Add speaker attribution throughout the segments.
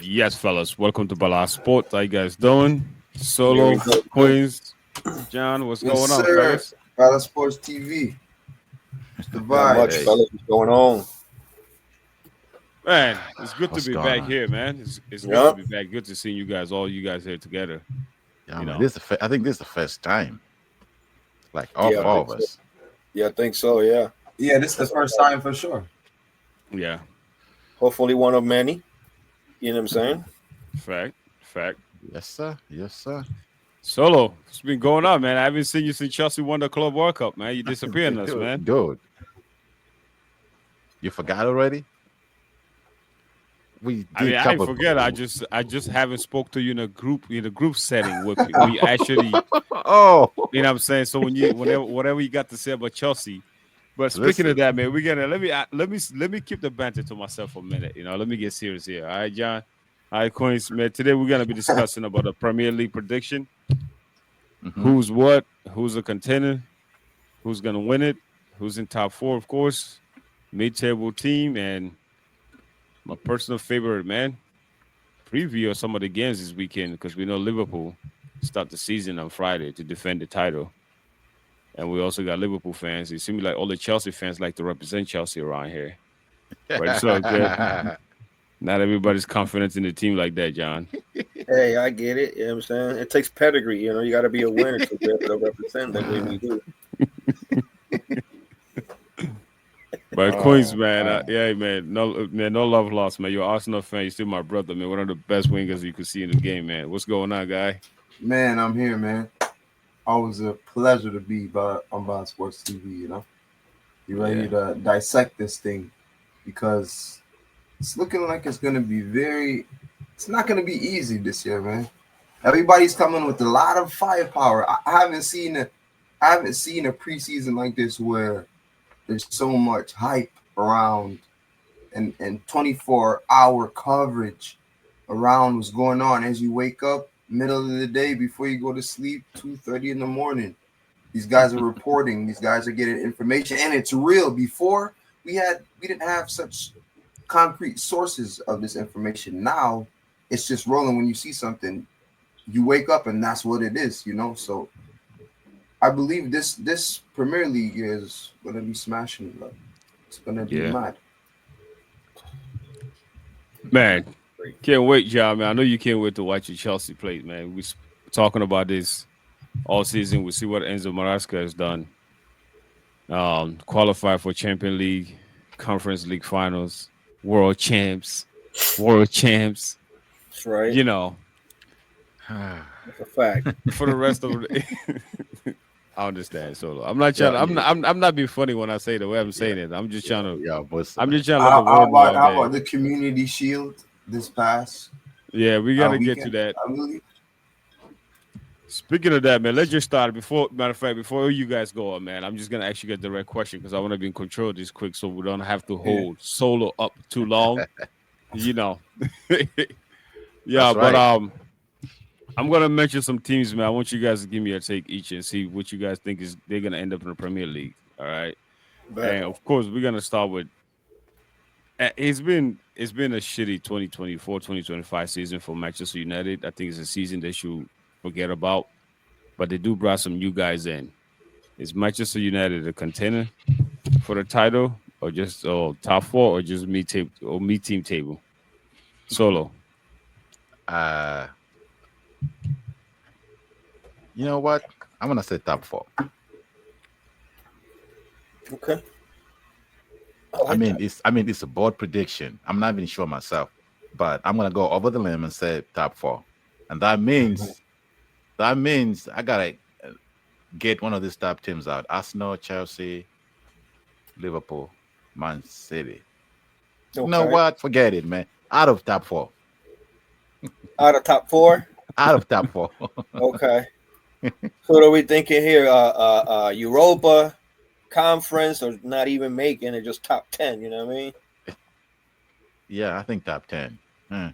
Speaker 1: Yes, fellas. Welcome to Bala Sports. How you guys doing?
Speaker 2: Here
Speaker 1: Solo,
Speaker 2: we go.
Speaker 1: Queens, John, what's
Speaker 3: Yes,
Speaker 1: going on,
Speaker 3: sir.
Speaker 1: fellas?
Speaker 3: Bala Sports TV. It's the
Speaker 2: Not much,
Speaker 3: vibes.
Speaker 4: Hey,
Speaker 2: fellas. What's going on?
Speaker 1: Man, it's good to
Speaker 4: what's
Speaker 1: be
Speaker 4: going
Speaker 1: back
Speaker 4: on?
Speaker 1: here, man. It's good to
Speaker 2: Yeah.
Speaker 1: be back. Good to see you guys, all you guys here together.
Speaker 4: Yeah,
Speaker 1: You
Speaker 4: man.
Speaker 1: know,
Speaker 4: I think this is the first time, like all
Speaker 2: Yeah, I
Speaker 4: four
Speaker 2: think
Speaker 4: of
Speaker 2: so.
Speaker 4: us.
Speaker 2: Yeah, I think so. Yeah.
Speaker 3: Yeah, this is the first time for sure.
Speaker 1: yeah,
Speaker 2: Hopefully, one of many. You know what I'm saying?
Speaker 1: fact.
Speaker 4: Yes, sir. Yes, sir.
Speaker 1: Solo, what's been going on, man? I haven't seen you since Chelsea won the Club World Cup, man. You disappearing us, man.
Speaker 4: Dude, you forgot already? We
Speaker 1: I
Speaker 4: did
Speaker 1: mean, I didn't
Speaker 4: couple.
Speaker 1: forget. I just haven't spoke to you in a group setting with we actually,
Speaker 4: Oh,
Speaker 1: you know what I'm saying. So whenever whatever you got to say about Chelsea. But speaking of
Speaker 4: listen.
Speaker 1: that, man, we gotta let me keep the banter to myself for a minute. Let me get serious here. All right, John. All right, Coins, man. Today we're gonna be discussing about the Premier League prediction.
Speaker 4: Mhm.
Speaker 1: Who's what? Who's a contender? Who's gonna win it? Who's in top four, of course. Mid-table team and my personal favorite, man. Preview of some of the games this weekend because we know Liverpool start the season on Friday to defend the title. And we also got Liverpool fans. It seems like all the Chelsea fans like to represent Chelsea around here. But it's all good. Not everybody's confident in the team like that, John.
Speaker 2: Hey, I get it. You know what I'm saying? It takes pedigree. You got to be a winner to be able to represent the way we do.
Speaker 1: But Queens,
Speaker 4: Oh,
Speaker 1: man,
Speaker 4: man.
Speaker 1: yeah, man, no love lost, man. You're an Arsenal fan. You're still my brother, man. One of the best wingers you could see in the game, man. What's going on, guy?
Speaker 3: Man, I'm here, man. Always a pleasure to be on Bala Sports TV, You ready to dissect this thing because it's looking like it's not gonna be easy this year, man. Everybody's coming with a lot of firepower. I haven't seen a preseason like this where there's so much hype around and 24-hour coverage around what's going on as you wake up middle of the day before you go to sleep 2:30 in the morning. These guys are reporting, these guys are getting information, and it's real. Before we didn't have such concrete sources of this information. Now it's just rolling. When you see something, you wake up and that's what it is. So I believe this Premier League is gonna be smashing. Love. It's gonna be
Speaker 1: Yeah,
Speaker 3: mad.
Speaker 1: man. Can't wait, John, man. I know you can't wait to watch your Chelsea play, man. Talking about this all season. We see what Enzo Maresca has done. Qualify for Champion League, Conference League finals, world champs, world champs.
Speaker 2: That's right.
Speaker 1: You know,
Speaker 2: That's a fact.
Speaker 1: for the rest of the I understand. So I'm not trying
Speaker 4: yeah,
Speaker 1: to, I'm not being funny when I say the way I'm saying it.
Speaker 4: yeah, boss,
Speaker 1: I'm
Speaker 4: man.
Speaker 1: just trying to let the world know
Speaker 3: How
Speaker 1: that
Speaker 3: about the Community Shield this past
Speaker 1: yeah, we gotta get to
Speaker 3: weekend?
Speaker 1: that.
Speaker 3: I believe.
Speaker 1: Speaking of that, man, let's just start before matter of fact, before you guys go on, man. I'm just gonna ask you a direct question because I want to be in control of this quick so we don't have to
Speaker 3: Yeah.
Speaker 1: hold solo up too long. you know. Yeah,
Speaker 4: That's
Speaker 1: but
Speaker 4: right.
Speaker 1: I'm gonna mention some teams, man. I want you guys to give me a take each and see what you guys think is they're gonna end up in the Premier League. All right.
Speaker 2: But
Speaker 1: And of course, we're gonna start with it's been a shitty 2024-2025 season for Manchester United. I think it's a season they should forget about. But they do brought some new guys in. Is Manchester United a contender for the title, or just top four, or just me team table? Solo.
Speaker 4: Uh, you know what? I'm gonna say top four.
Speaker 2: okay. I like that.
Speaker 4: I mean, it's a bold prediction. I'm not even sure myself, but I'm gonna go over the limb and say top four, and that means I gotta get one of these top teams out: Arsenal, Chelsea, Liverpool, Man City. You know
Speaker 2: Okay.
Speaker 4: what? Forget it, man. Out of top four.
Speaker 2: Out of top four.
Speaker 4: Out of top four.
Speaker 2: Okay. So what are we thinking here? Europa conference, or not even making it, just top 10. You know what I mean?
Speaker 4: Yeah, I think top 10. Hmm.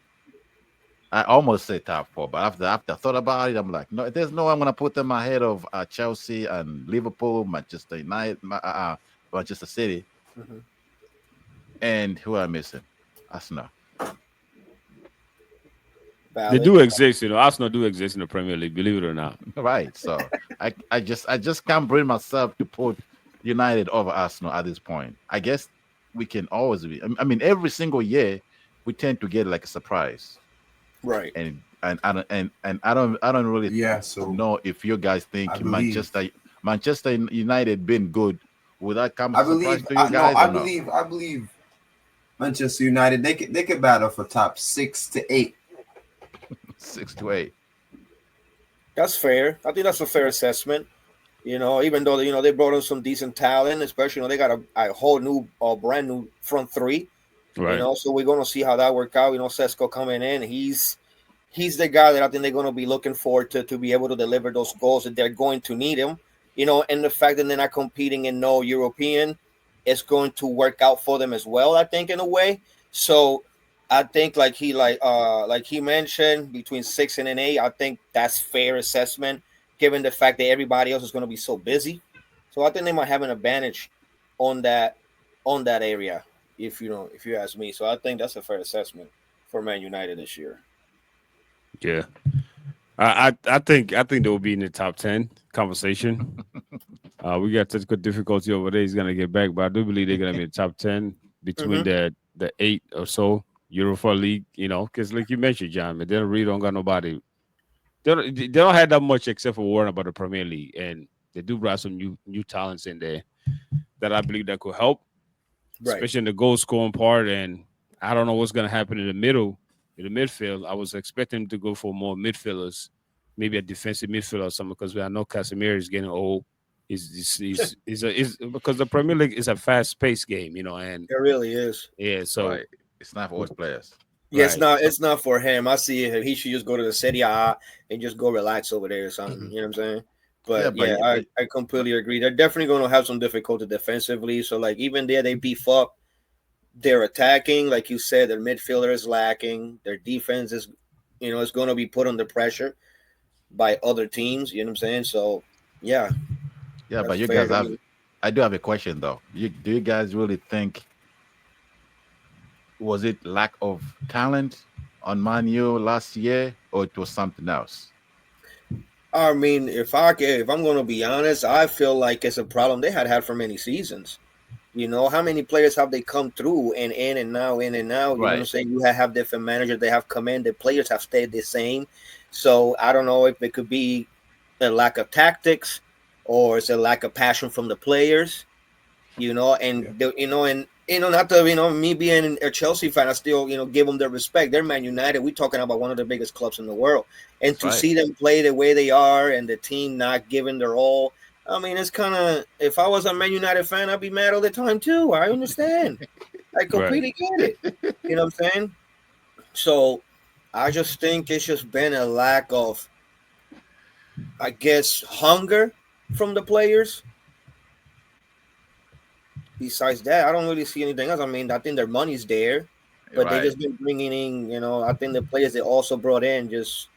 Speaker 4: I almost say top four, but after I thought about it, I'm like, no, there's no way I'm gonna put them ahead of Chelsea and Liverpool, Manchester United, Manchester City,
Speaker 2: Mhm.
Speaker 4: and who am I missing? Arsenal.
Speaker 1: They do exist, Arsenal do exist in the Premier League, believe it or not.
Speaker 4: Right. So I just can't bring myself to put United over Arsenal at this point. I guess we can always be. I mean, every single year we tend to get like a surprise,
Speaker 2: Right.
Speaker 4: and I don't really
Speaker 3: So
Speaker 4: know if you guys think
Speaker 3: I believe-
Speaker 4: Manchester United been good. Would that come
Speaker 3: I
Speaker 4: as a surprise
Speaker 3: believe.
Speaker 4: to you guys?
Speaker 3: I believe Manchester United. They could battle for top 6 to 8.
Speaker 4: 6 to 8.
Speaker 2: That's fair. I think that's a fair assessment. Even though they brought in some decent talent, especially they got a whole new, brand new front three.
Speaker 1: Right.
Speaker 2: So we're gonna see how that work out. Sesko coming in, he's the guy that I think they're gonna be looking for to be able to deliver those goals that they're going to need him. And the fact that they're not competing in no European is going to work out for them as well, I think, in a way. So I think like he mentioned, between 6 and an 8, I think that's fair assessment, given the fact that everybody else is going to be so busy. So I think they might have an advantage on that area, if you ask me. So I think that's a fair assessment for Man United this year.
Speaker 1: Yeah. I think they will be in the top 10 conversation. We got technical difficulty over there. He's gonna get back, but I do believe they're gonna be in the top 10 between the 8 or so Europa League. Because like you mentioned, John, but they really don't got nobody. They don't have that much except for worrying about the Premier League, and they do bring some new talents in there that I believe that could help, especially in the goal scoring part. And I don't know what's gonna happen in the midfield. I was expecting to go for more midfielders, maybe a defensive midfielder or something, because I know Casemiro is getting old. He's because the Premier League is a fast-paced game, and
Speaker 2: It really is.
Speaker 1: yeah. So
Speaker 4: Right. It's not for old players.
Speaker 2: Yeah,
Speaker 1: Right.
Speaker 2: it's not for him. I see it. He should just go to the Serie A and just go relax over there or something. You know what I'm saying? But I completely agree. They're definitely going to have some difficulty defensively. So like even there, they beef up their attacking. Like you said, their midfielder is lacking. Their defense is, is going to be put under pressure by other teams. You know what I'm saying? So yeah.
Speaker 4: Yeah,
Speaker 2: That's
Speaker 4: but you
Speaker 2: fair
Speaker 4: guys
Speaker 2: to me.
Speaker 4: I do have a question though. Do you guys really think was it lack of talent on Man U last year, or it was something else?
Speaker 2: I mean, if I'm going to be honest, I feel like it's a problem they had for many seasons. How many players have they come through and in and out? You know what I'm saying? You have different managers. They have come in. The players have stayed the same. So I don't know if it could be a lack of tactics or it's a lack of passion from the players. Not to, me being a Chelsea fan, I still, give them their respect. They're Man United. We're talking about one of the biggest clubs in the world. And
Speaker 4: That's
Speaker 2: to
Speaker 4: right.
Speaker 2: see them play the way they are and the team not giving their all, I mean, it's kind of, if I was a Man United fan, I'd be mad all the time too. I understand. I completely get it. You know what I'm saying? So I just think it's just been a lack of, I guess, hunger from the players. Besides that, I don't really see anything else. I mean, I think their money's there, but they just been bringing in, I think the players they also brought in just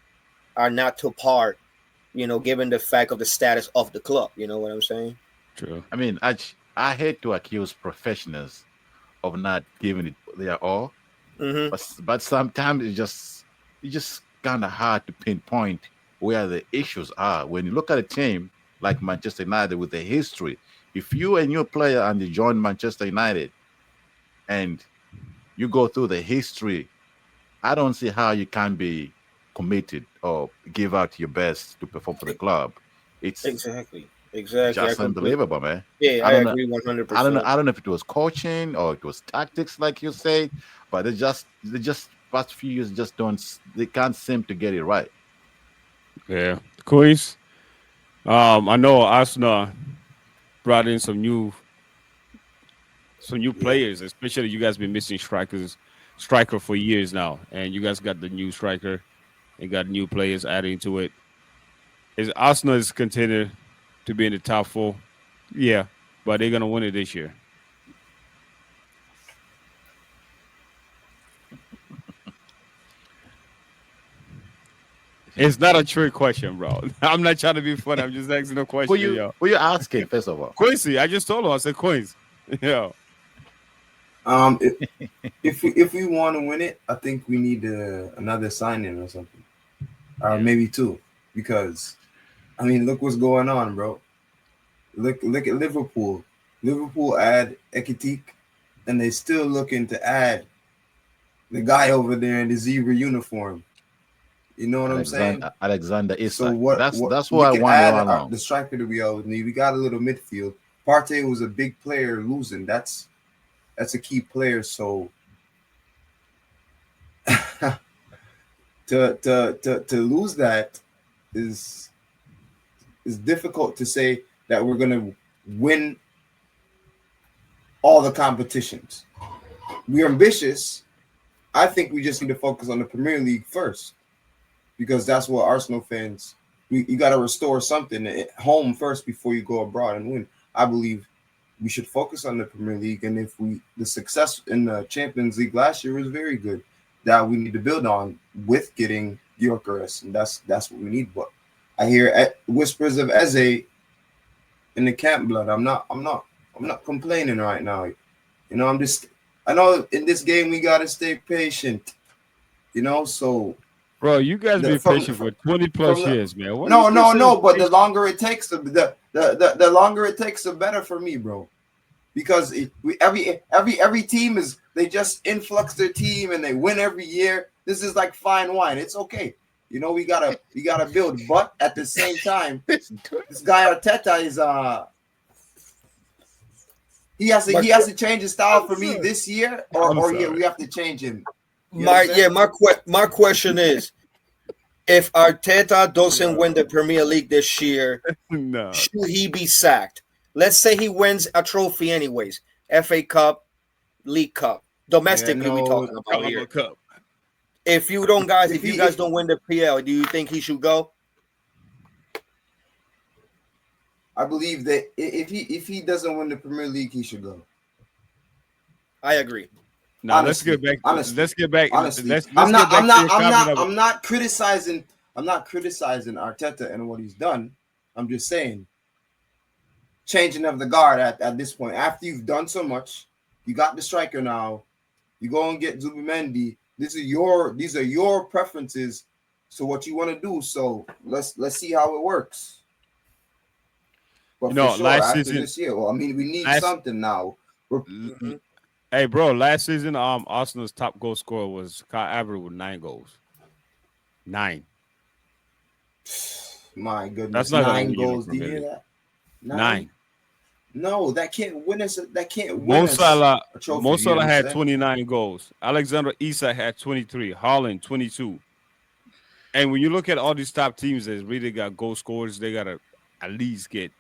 Speaker 2: are not to par, given the fact of the status of the club. You know what I'm saying?
Speaker 1: true.
Speaker 4: I mean, I hate to accuse professionals of not giving it their all,
Speaker 2: Mm-hmm.
Speaker 4: but sometimes it's just kind of hard to pinpoint where the issues are. When you look at a team like Manchester United with the history, if you and your player and you join Manchester United and you go through the history, I don't see how you can be committed or give out your best to perform for the club. It's
Speaker 2: Exactly.
Speaker 4: just unbelievable, man.
Speaker 2: Yeah, I
Speaker 4: I don't know.
Speaker 2: agree 100%.
Speaker 4: I don't know if it was coaching or it was tactics, like you said, but they just past few years they can't seem to get it right.
Speaker 1: Yeah, Queens. I know Arsenal brought in some new players, especially you guys been missing striker for years now, and you guys got the new striker and got new players adding to it. Is Arsenal is contender to be in the top 4? Yeah, but they're gonna win it this year. It's not a trick question, bro. I'm not trying to be funny. I'm just asking a question, yo.
Speaker 4: Who you asking first of all?
Speaker 1: Quincy, I just told him. I said Quincy. Yo.
Speaker 3: If if we want to win it, I think we need another signing or something, or maybe two, because I mean, look what's going on, bro. Look at Liverpool. Liverpool add Ekitike, and they still looking to add the guy over there in the zebra uniform. You know what I'm saying?
Speaker 4: Alexander
Speaker 3: So
Speaker 4: Isak.
Speaker 3: what
Speaker 4: That's
Speaker 3: we
Speaker 4: what I
Speaker 3: can
Speaker 4: wonder
Speaker 3: add
Speaker 4: all along.
Speaker 3: the striker that we always need. We got a little midfield. Partey was a big player losing. That's a key player. So to lose that is difficult to say that we're gonna win all the competitions. We're ambitious. I think we just need to focus on the Premier League first, because that's what Arsenal fans, you got to restore something at home first before you go abroad and win. I believe we should focus on the Premier League, and if the success in the Champions League last year was very good, that we need to build on with getting Gyökeres, and that's what we need. But I hear whispers of Eze in the camp blood. I'm not complaining right now. You know, I know in this game we gotta stay patient. You know, so
Speaker 1: Bro, you guys been patient for 20 plus years, man. What
Speaker 3: no. But the longer it takes, the longer it takes, the better for me, bro. Because every team they just influx their team and they win every year. This is like fine wine. It's okay. You know, we gotta build, but at the same time, this guy Arteta is he has to change his style for me this year, or yeah, we have to change him.
Speaker 2: My question is, if Arteta doesn't win the Premier League this year,
Speaker 1: no,
Speaker 2: should he be sacked? Let's say he wins a trophy anyways, FA Cup, League Cup, domestically we talking about here.
Speaker 1: Cup.
Speaker 2: If you guys don't win the PL, do you think he should go?
Speaker 3: I believe that if he doesn't win the Premier League, he should go.
Speaker 2: I agree.
Speaker 1: Now let's get back. Let's get back.
Speaker 3: Honestly,
Speaker 1: let's
Speaker 3: I'm
Speaker 1: I'm
Speaker 3: not criticizing Arteta and what he's done. I'm just saying, changing of the guard at this point. After you've done so much, you got the striker now. You go and get Zubimendi. These are your preferences. So what you want to do. So let's see how it works. But for sure,
Speaker 1: last
Speaker 3: after
Speaker 1: season,
Speaker 3: this year, well, I mean, we need something now.
Speaker 1: Hey, bro, last season, Arsenal's top goal scorer was Kai Havertz with 9 goals. 9.
Speaker 3: My goodness,
Speaker 1: that's not
Speaker 3: 9 goals. Do you hear that?
Speaker 1: 9.
Speaker 3: No, that can't win us. That can't win
Speaker 1: Mo
Speaker 3: us
Speaker 1: Salah,
Speaker 3: a trophy.
Speaker 1: Mo Salah had 29 goals. Alexander Isak had 23. Haaland 22. And when you look at all these top teams that really got goal scorers, they gotta at least get,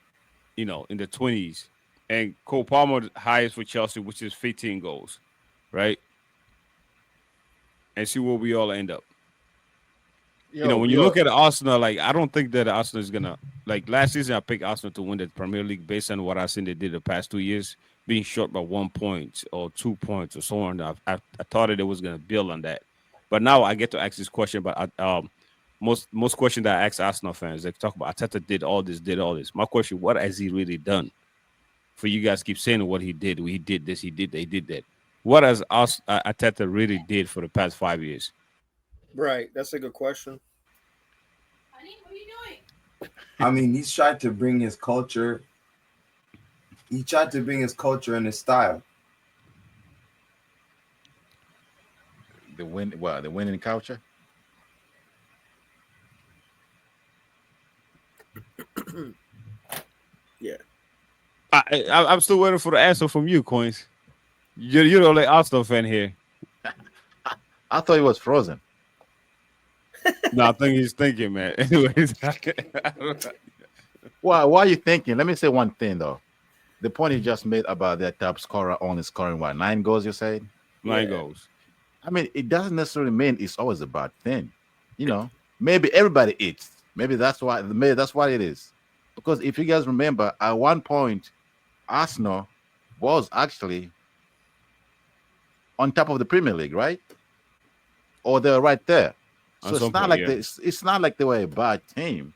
Speaker 1: in the 20s. And Cole Palmer highest for Chelsea, which is 15 goals, right? And see where we all end up. When you look at Arsenal, like, I don't think that Arsenal is gonna, like, last season I picked Arsenal to win the Premier League based on what I seen they did the past 2 years, being short by 1 point or 2 points or so on. I thought that it was gonna build on that, but now I get to ask this question. But most questions that I ask Arsenal fans, they talk about Arteta did all this. My question: what has he really done? For you guys keep saying what he did. He did this. He did that. What has Arteta really did for the past 5 years?
Speaker 2: Right, that's a good question.
Speaker 5: Honey, what are you doing?
Speaker 3: I mean, he's tried to bring his culture. He tried to bring his culture and his style.
Speaker 4: The winning culture.
Speaker 2: Yeah.
Speaker 1: I'm still waiting for the answer from you, Coins. You're the only Arsenal fan here.
Speaker 4: I thought he was frozen.
Speaker 1: No, I think he's thinking, man. Anyways,
Speaker 4: Why are you thinking? Let me say one thing though. The point you just made about that top scorer only scoring 9 goals, you said?
Speaker 1: 9 goals.
Speaker 4: I mean, it doesn't necessarily mean it's always a bad thing. Maybe everybody eats. Maybe that's what it is. Because if you guys remember, at one point, Arsenal was actually on top of the Premier League, right? Or they're right there. So it's not like they were a bad team.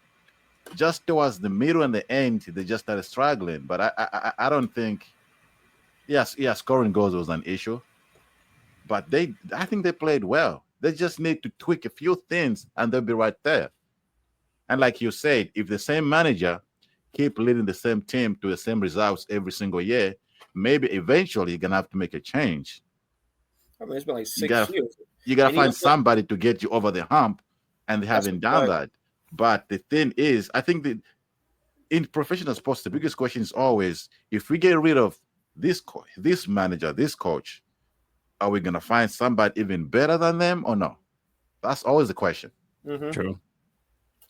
Speaker 4: Just towards the middle and the end, they just started struggling. But I don't think Yes, yeah, scoring goals was an issue, but I think they played well. They just need to tweak a few things, and they'll be right there. And like you said, if the same manager keep leading the same team to the same results every single year, maybe eventually you're gonna have to make a change.
Speaker 2: I mean, it's been like
Speaker 4: You
Speaker 2: 6 years,
Speaker 4: gotta
Speaker 2: and even
Speaker 4: find somebody to get you over the hump, and they
Speaker 2: that's a
Speaker 4: haven't done
Speaker 2: fact.
Speaker 4: that. But the thing is, I think that in professional sports, the biggest question is always if we get rid of this manager, this coach, are we gonna find somebody even better than them or no? That's always the question.
Speaker 2: Hmm.
Speaker 1: True.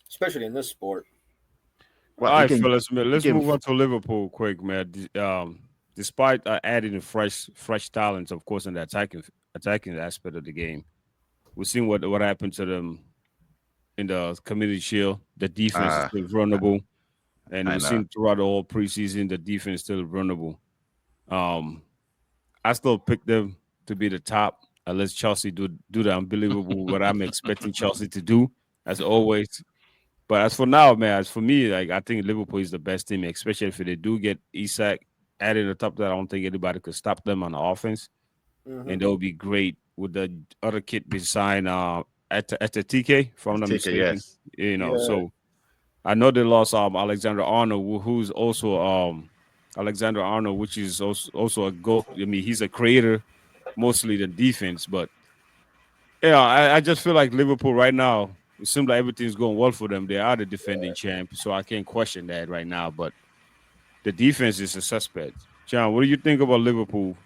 Speaker 2: Especially in this sport.
Speaker 4: Well,
Speaker 1: All
Speaker 4: you
Speaker 1: right,
Speaker 4: can
Speaker 1: fellas, man,
Speaker 4: you
Speaker 1: let's
Speaker 4: can
Speaker 1: move on to Liverpool quick, man. Despite adding the fresh talents, of course, in the attacking aspect of the game, we've seen what happened to them in the Community Shield. The defense is
Speaker 4: uh
Speaker 1: still vulnerable, and
Speaker 4: I
Speaker 1: we've
Speaker 4: know.
Speaker 1: seen throughout the whole preseason the defense is still vulnerable. Um, I still pick them to be the top, unless Chelsea do the unbelievable what I'm expecting Chelsea to do, as always. But as for now, man, as for me, like I think Liverpool is the best team, especially if they do get Isak added on top of that. I don't think anybody could stop them on the offense,
Speaker 2: Hmm.
Speaker 1: and that would be great with the other kid beside at the TK, if I'm not
Speaker 4: Take a
Speaker 1: mistaken.
Speaker 4: yes.
Speaker 1: You know,
Speaker 2: Yeah.
Speaker 1: so I know they lost Alexander Arnold, who's also Alexander Arnold, which is also a goal. I mean, he's a creator, mostly the defense, but yeah, I just feel like Liverpool right now. It seems like everything's going well for them. They are the defending champ, so I can't question that right now. But the defense is a suspect. John, what do you think about Liverpool?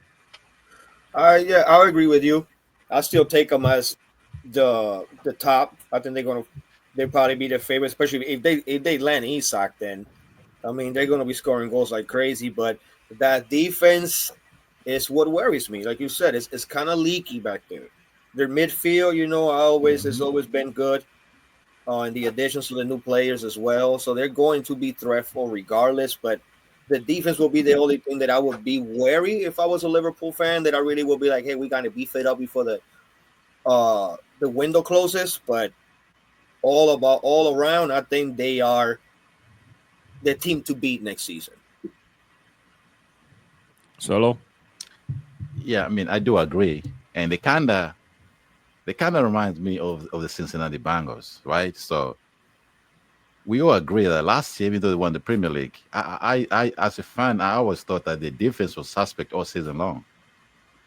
Speaker 2: Yeah, I agree with you. I still take them as the top. I think they'll probably be the favorite, especially if they land Isak. Then I mean they're gonna be scoring goals like crazy. But that defense is what worries me. Like you said, it's kind of leaky back there. Their midfield, always has
Speaker 3: Mhm.
Speaker 2: always been good. And the additions to the new players as well. So they're going to be threatful regardless. But the defense will be the only thing that I would be wary if I was a Liverpool fan. That I really will be like, hey, we got to beef it up before the window closes. But all around, I think they are the team to beat next season.
Speaker 1: Solo?
Speaker 4: Yeah, I mean I do agree. And they kinda reminds me of the Cincinnati Bengals, right? So we all agree that last year, even though they won the Premier League, I as a fan, I always thought that the defense was suspect all season long.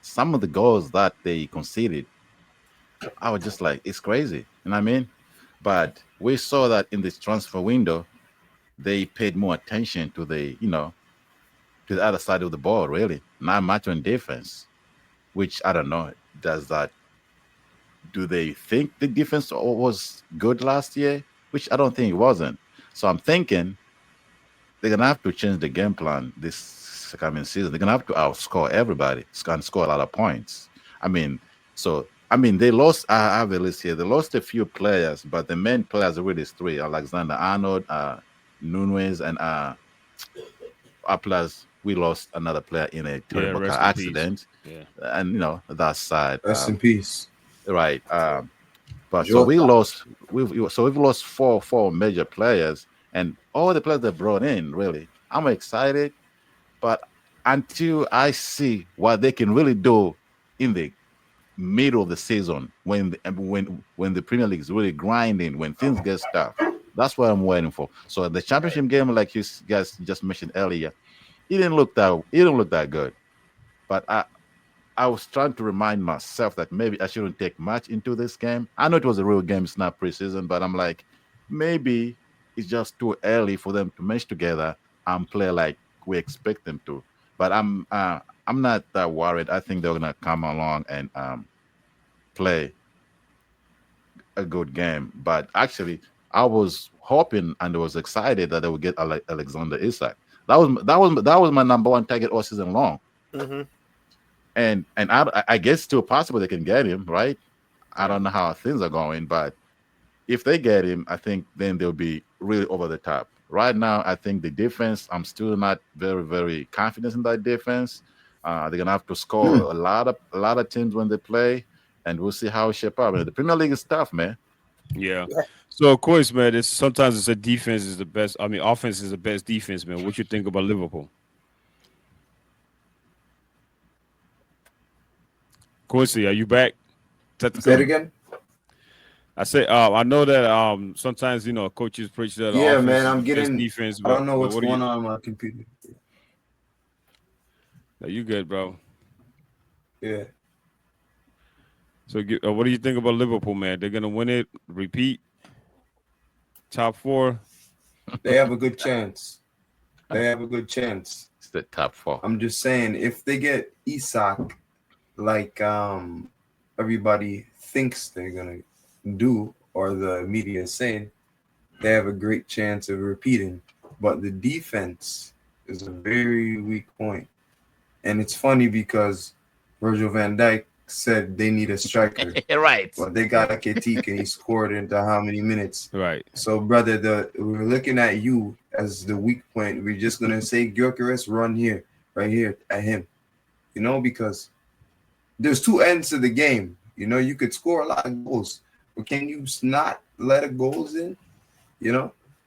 Speaker 4: Some of the goals that they conceded, I was just like, it's crazy. You know what I mean? But we saw that in this transfer window, they paid more attention to the other side of the ball, really, not much on defense. Which I don't know. Does that do they think the defense was good last year? Which I don't think it wasn't. So I'm thinking they're gonna have to change the game plan this coming season. They're gonna have to outscore everybody. It's gonna score a lot of points. I mean, they lost. I have a list here. They lost a few players, but the main players are really three: Alexander Arnold, Nunez, and plus we lost another player in a
Speaker 1: Yeah,
Speaker 4: terrible car
Speaker 1: rest in peace.
Speaker 4: accident,
Speaker 1: Yeah.
Speaker 4: and that side,
Speaker 3: Rest in peace.
Speaker 4: right? But so we
Speaker 3: Jota.
Speaker 4: lost. We've lost four major players, and all the players they brought in. Really, I'm excited, but until I see what they can really do in the middle of the season, when the Premier League is really grinding, when things get tough, that's what I'm waiting for. So the championship game, like you guys just mentioned earlier, it didn't look that good. But I was trying to remind myself that maybe I shouldn't take much into this game. I know it was a real game, it's not preseason, but I'm like, maybe it's just too early for them to mesh together and play like we expect them to. But I'm not that worried. I think they're gonna come along and play a good game. But actually, I was hoping and was excited that they would get Alexander Isak. That was my number one target all season long.
Speaker 2: Hmm.
Speaker 4: And I guess still possible they can get him, right? I
Speaker 2: Yeah.
Speaker 4: don't know how things are going, but if they get him, I think then they'll be really over the top. Right now, I think the defense, I'm still not very, very confident in that defense. They're gonna have to score a lot of teams when they play, and we'll see how it shape up. And the Premier League is tough, man.
Speaker 1: Yeah. So of course, man, it's sometimes it's a defense is the best. I mean, offense is the best defense, man. What you think about Liverpool? Quincy, are you back?
Speaker 3: Say it again.
Speaker 1: I said, I know that sometimes coaches preach that
Speaker 3: Yeah,
Speaker 1: offense
Speaker 3: man,
Speaker 1: is
Speaker 3: I'm
Speaker 1: the best
Speaker 3: getting.
Speaker 1: defense,
Speaker 3: I don't know
Speaker 1: but
Speaker 3: what's
Speaker 1: what do
Speaker 3: going
Speaker 1: you?
Speaker 3: on my computer.
Speaker 1: No, you good, bro.
Speaker 3: Yeah,
Speaker 1: So, what do you think about Liverpool, man? They're gonna win it, repeat, top four.
Speaker 3: they have a good chance. They have a good chance.
Speaker 4: It's the top 4.
Speaker 3: I'm just saying, if they get Isak, like everybody thinks they're gonna do, or the media is saying, they have a great chance of repeating. But the defense is a very weak point. And it's funny because Virgil van Dijk said they need a striker,
Speaker 4: Right.
Speaker 3: but they got a Ketik and he scored into how many minutes?
Speaker 1: Right.
Speaker 3: So, brother, we're looking at you as the weak point. We're just gonna say Gyökeres run here, right here at him, because there's two ends to the game. You could score a lot of goals, but can you not let a goals in?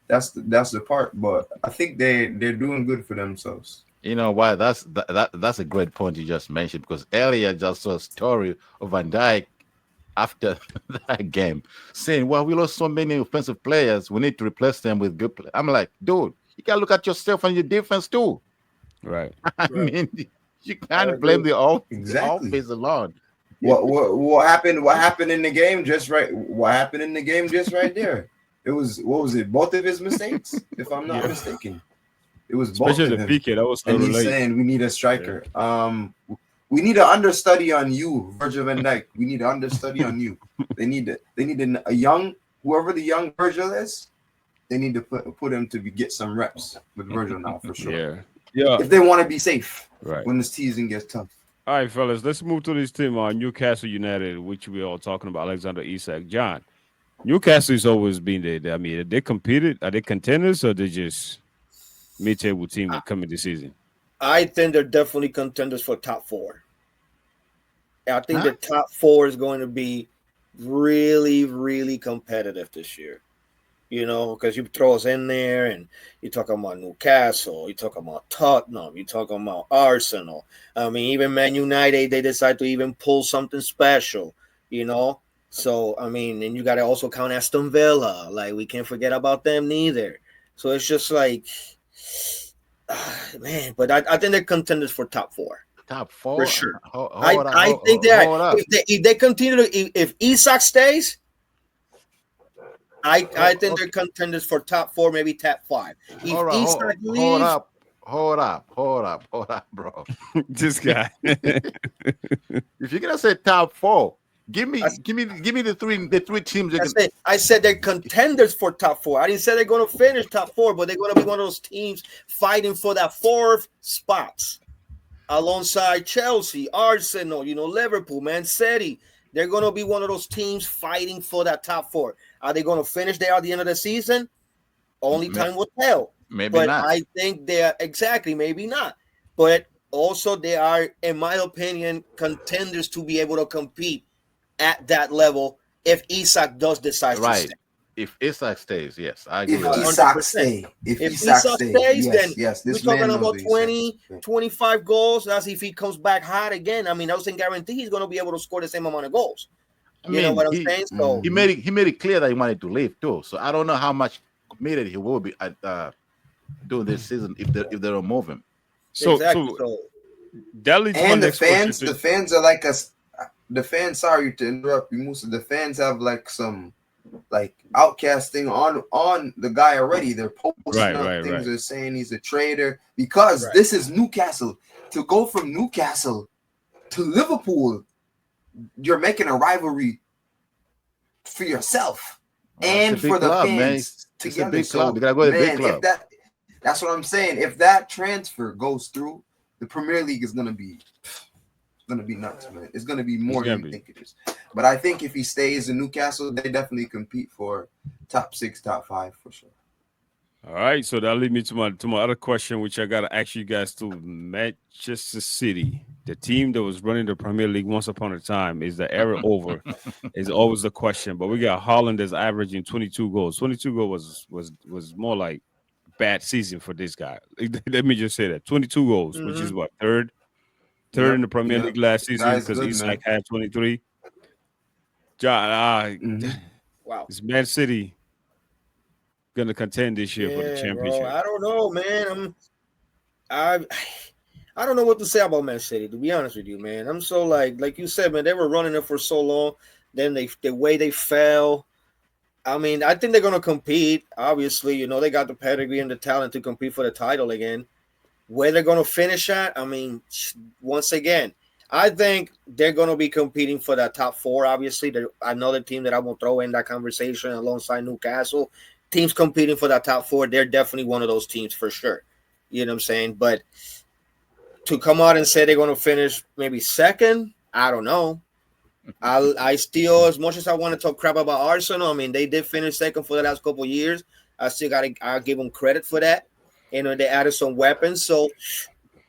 Speaker 3: That's the part. But I think they're doing good for themselves.
Speaker 4: You know why? That's a great point you just mentioned, because earlier I just saw a story of Van Dijk after that game saying, "Well, we lost so many offensive players. We need to replace them with good players." I'm like, dude, you gotta look at yourself and your defense too.
Speaker 1: Right.
Speaker 4: I
Speaker 2: Right.
Speaker 4: mean, you can't blame the
Speaker 3: Exactly.
Speaker 4: offense alone.
Speaker 3: What happened? What happened in the game? Just right. What happened in the game? Just right there. It was, what was it? Both of his mistakes, if I'm not
Speaker 1: Yeah.
Speaker 3: mistaken. It was both
Speaker 1: Especially
Speaker 3: of
Speaker 1: the
Speaker 3: them.
Speaker 1: PK, that was a
Speaker 3: And
Speaker 1: little
Speaker 3: he's
Speaker 1: late.
Speaker 3: saying we need a striker. We need an understudy on you, Virgil van Dijk. We need an understudy on you. They need a young, whoever the young Virgil is. They need to put him to get some reps with Virgil now for sure.
Speaker 1: Yeah. Yeah.
Speaker 3: If they want to be safe
Speaker 1: Right.
Speaker 3: when the season gets tough.
Speaker 1: All right, fellas, let's move to this team on Newcastle United, which we all talking about. Alexander Isak. John, Newcastle's always been there. I mean, they competed. Are they contenders or they just mid-table team coming this season?
Speaker 2: I think they're definitely contenders for top four. I think
Speaker 4: Huh?
Speaker 2: the top four is going to be really, really competitive this year. Because you throw us in there and you talk about Newcastle, you talk about Tottenham, you talk about Arsenal. I mean, even Man United, they decide to even pull something special, So, I mean, and you got to also count Aston Villa. Like, we can't forget about them neither. So it's just like, man, but I think they're contenders for top four.
Speaker 4: Top 4
Speaker 2: For sure.
Speaker 4: Hold
Speaker 2: I think they
Speaker 4: hold
Speaker 2: are.
Speaker 4: up.
Speaker 2: If they continue to, if Isak stays, I think
Speaker 4: Okay.
Speaker 2: they're contenders for top four, maybe top five. If
Speaker 4: All right,
Speaker 2: Isak leaves,
Speaker 4: hold up, bro.
Speaker 1: This guy.
Speaker 4: If you're gonna say top 4, give me the three teams.
Speaker 2: I said they're contenders for top four. I didn't say they're going to finish top four, but they're going to be one of those teams fighting for that fourth spots alongside Chelsea, Arsenal, Liverpool, Man City. They're going to be one of those teams fighting for that top four. Are they going to finish there at the end of the season? Only time will tell.
Speaker 4: Maybe
Speaker 2: But
Speaker 4: not.
Speaker 2: I think they're exactly, maybe not. But also they are, in my opinion, contenders to be able to compete at that level if Isak does decide to
Speaker 4: Right.
Speaker 2: stay.
Speaker 4: If Isak stays, yes, I agree
Speaker 3: If
Speaker 4: with that.
Speaker 3: Isak
Speaker 2: 100%.
Speaker 3: stay, if
Speaker 2: If
Speaker 3: Isak
Speaker 2: Isak
Speaker 3: stays,
Speaker 2: stays, then
Speaker 3: yes,
Speaker 2: we're
Speaker 3: this
Speaker 2: talking
Speaker 3: man knows
Speaker 2: about
Speaker 3: Isak.
Speaker 2: 20, 25 goals. That's if he comes back hot again. I mean, I doesn't guarantee he's going to be able to score the same amount of goals.
Speaker 4: I
Speaker 2: You know
Speaker 4: mean,
Speaker 2: what I'm saying? So
Speaker 4: he made it clear that he wanted to leave too. So I don't know how much committed he will be at doing this season if they don't move him.
Speaker 1: So that leads to my
Speaker 3: And the
Speaker 1: next question.
Speaker 3: fans are like us. The fans, sorry to interrupt you, Musa. The fans have like some outcasting on the guy already. They're posting up things. They're saying he's a traitor because this is Newcastle. To go from Newcastle to Liverpool, you're making a rivalry for yourself and for the fans together.
Speaker 4: It's a big club. You gotta go to the big club.
Speaker 3: That's what I'm saying. If that transfer goes through, the Premier League is gonna be nuts, man. It's gonna be more than you think it is. But I think if he stays in Newcastle, they definitely compete for top 6, top 5 for sure.
Speaker 1: All right, so that leads me to my other question, which I gotta ask you guys too. Manchester City, the team that was running the Premier League once upon a time, is the era over? Is always the question. But we got Haaland that's averaging 22 goals. 22 goals was more like bad season for this guy. Let me just say that 22 goals, which is what, third third in the Premier
Speaker 3: Yep.
Speaker 1: League last season
Speaker 3: Guy's
Speaker 1: because
Speaker 3: good,
Speaker 1: Isak
Speaker 3: man.
Speaker 1: had 23. John,
Speaker 3: Mhm.
Speaker 2: Wow.
Speaker 1: is Man City gonna contend this year for the
Speaker 2: Yeah, bro.
Speaker 1: championship?
Speaker 2: I don't know, man. I I don't know what to say about Man City, to be honest with you, man. I'm so like you said, man, they were running it for so long. Then the way they fell. I mean, I think they're gonna compete. Obviously, they got the pedigree and the talent to compete for the title again. Where they're gonna finish at, I mean, once again, I think they're gonna be competing for that top four. Obviously, another team that I will throw in that conversation alongside Newcastle. Teams competing for that top four, they're definitely one of those teams for sure. You know what I'm saying? But to come out and say they're going to finish maybe second, I don't know. I still, as much as I want to talk crap about Arsenal, I mean, they did finish second for the last couple of years. I still I'll give them credit for that. They added some weapons. So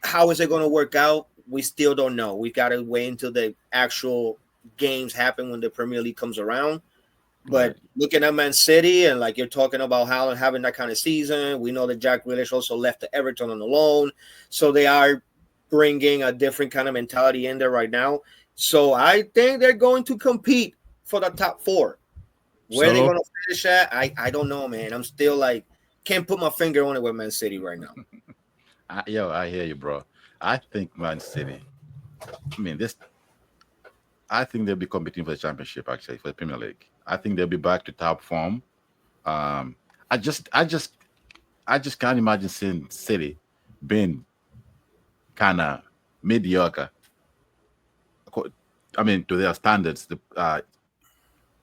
Speaker 2: how is it going to work out? We still don't know. We got to wait until the actual games happen when the Premier League comes around. But looking at Man City and like you're talking about Haaland having that kind of season, we know that Jack Grealish also left to Everton on the loan. So they are bringing a different kind of mentality in there right now. So I think they're going to compete for the top four. Where they're going to finish at, I don't know, man. I'm still like, can't put my finger on it with Man City right now.
Speaker 4: I hear you, bro. I think Man City. I think they'll be competing for the championship, actually, for the Premier League. I think they'll be back to top form. I just can't imagine seeing City being kind of mediocre. I mean, to their standards, the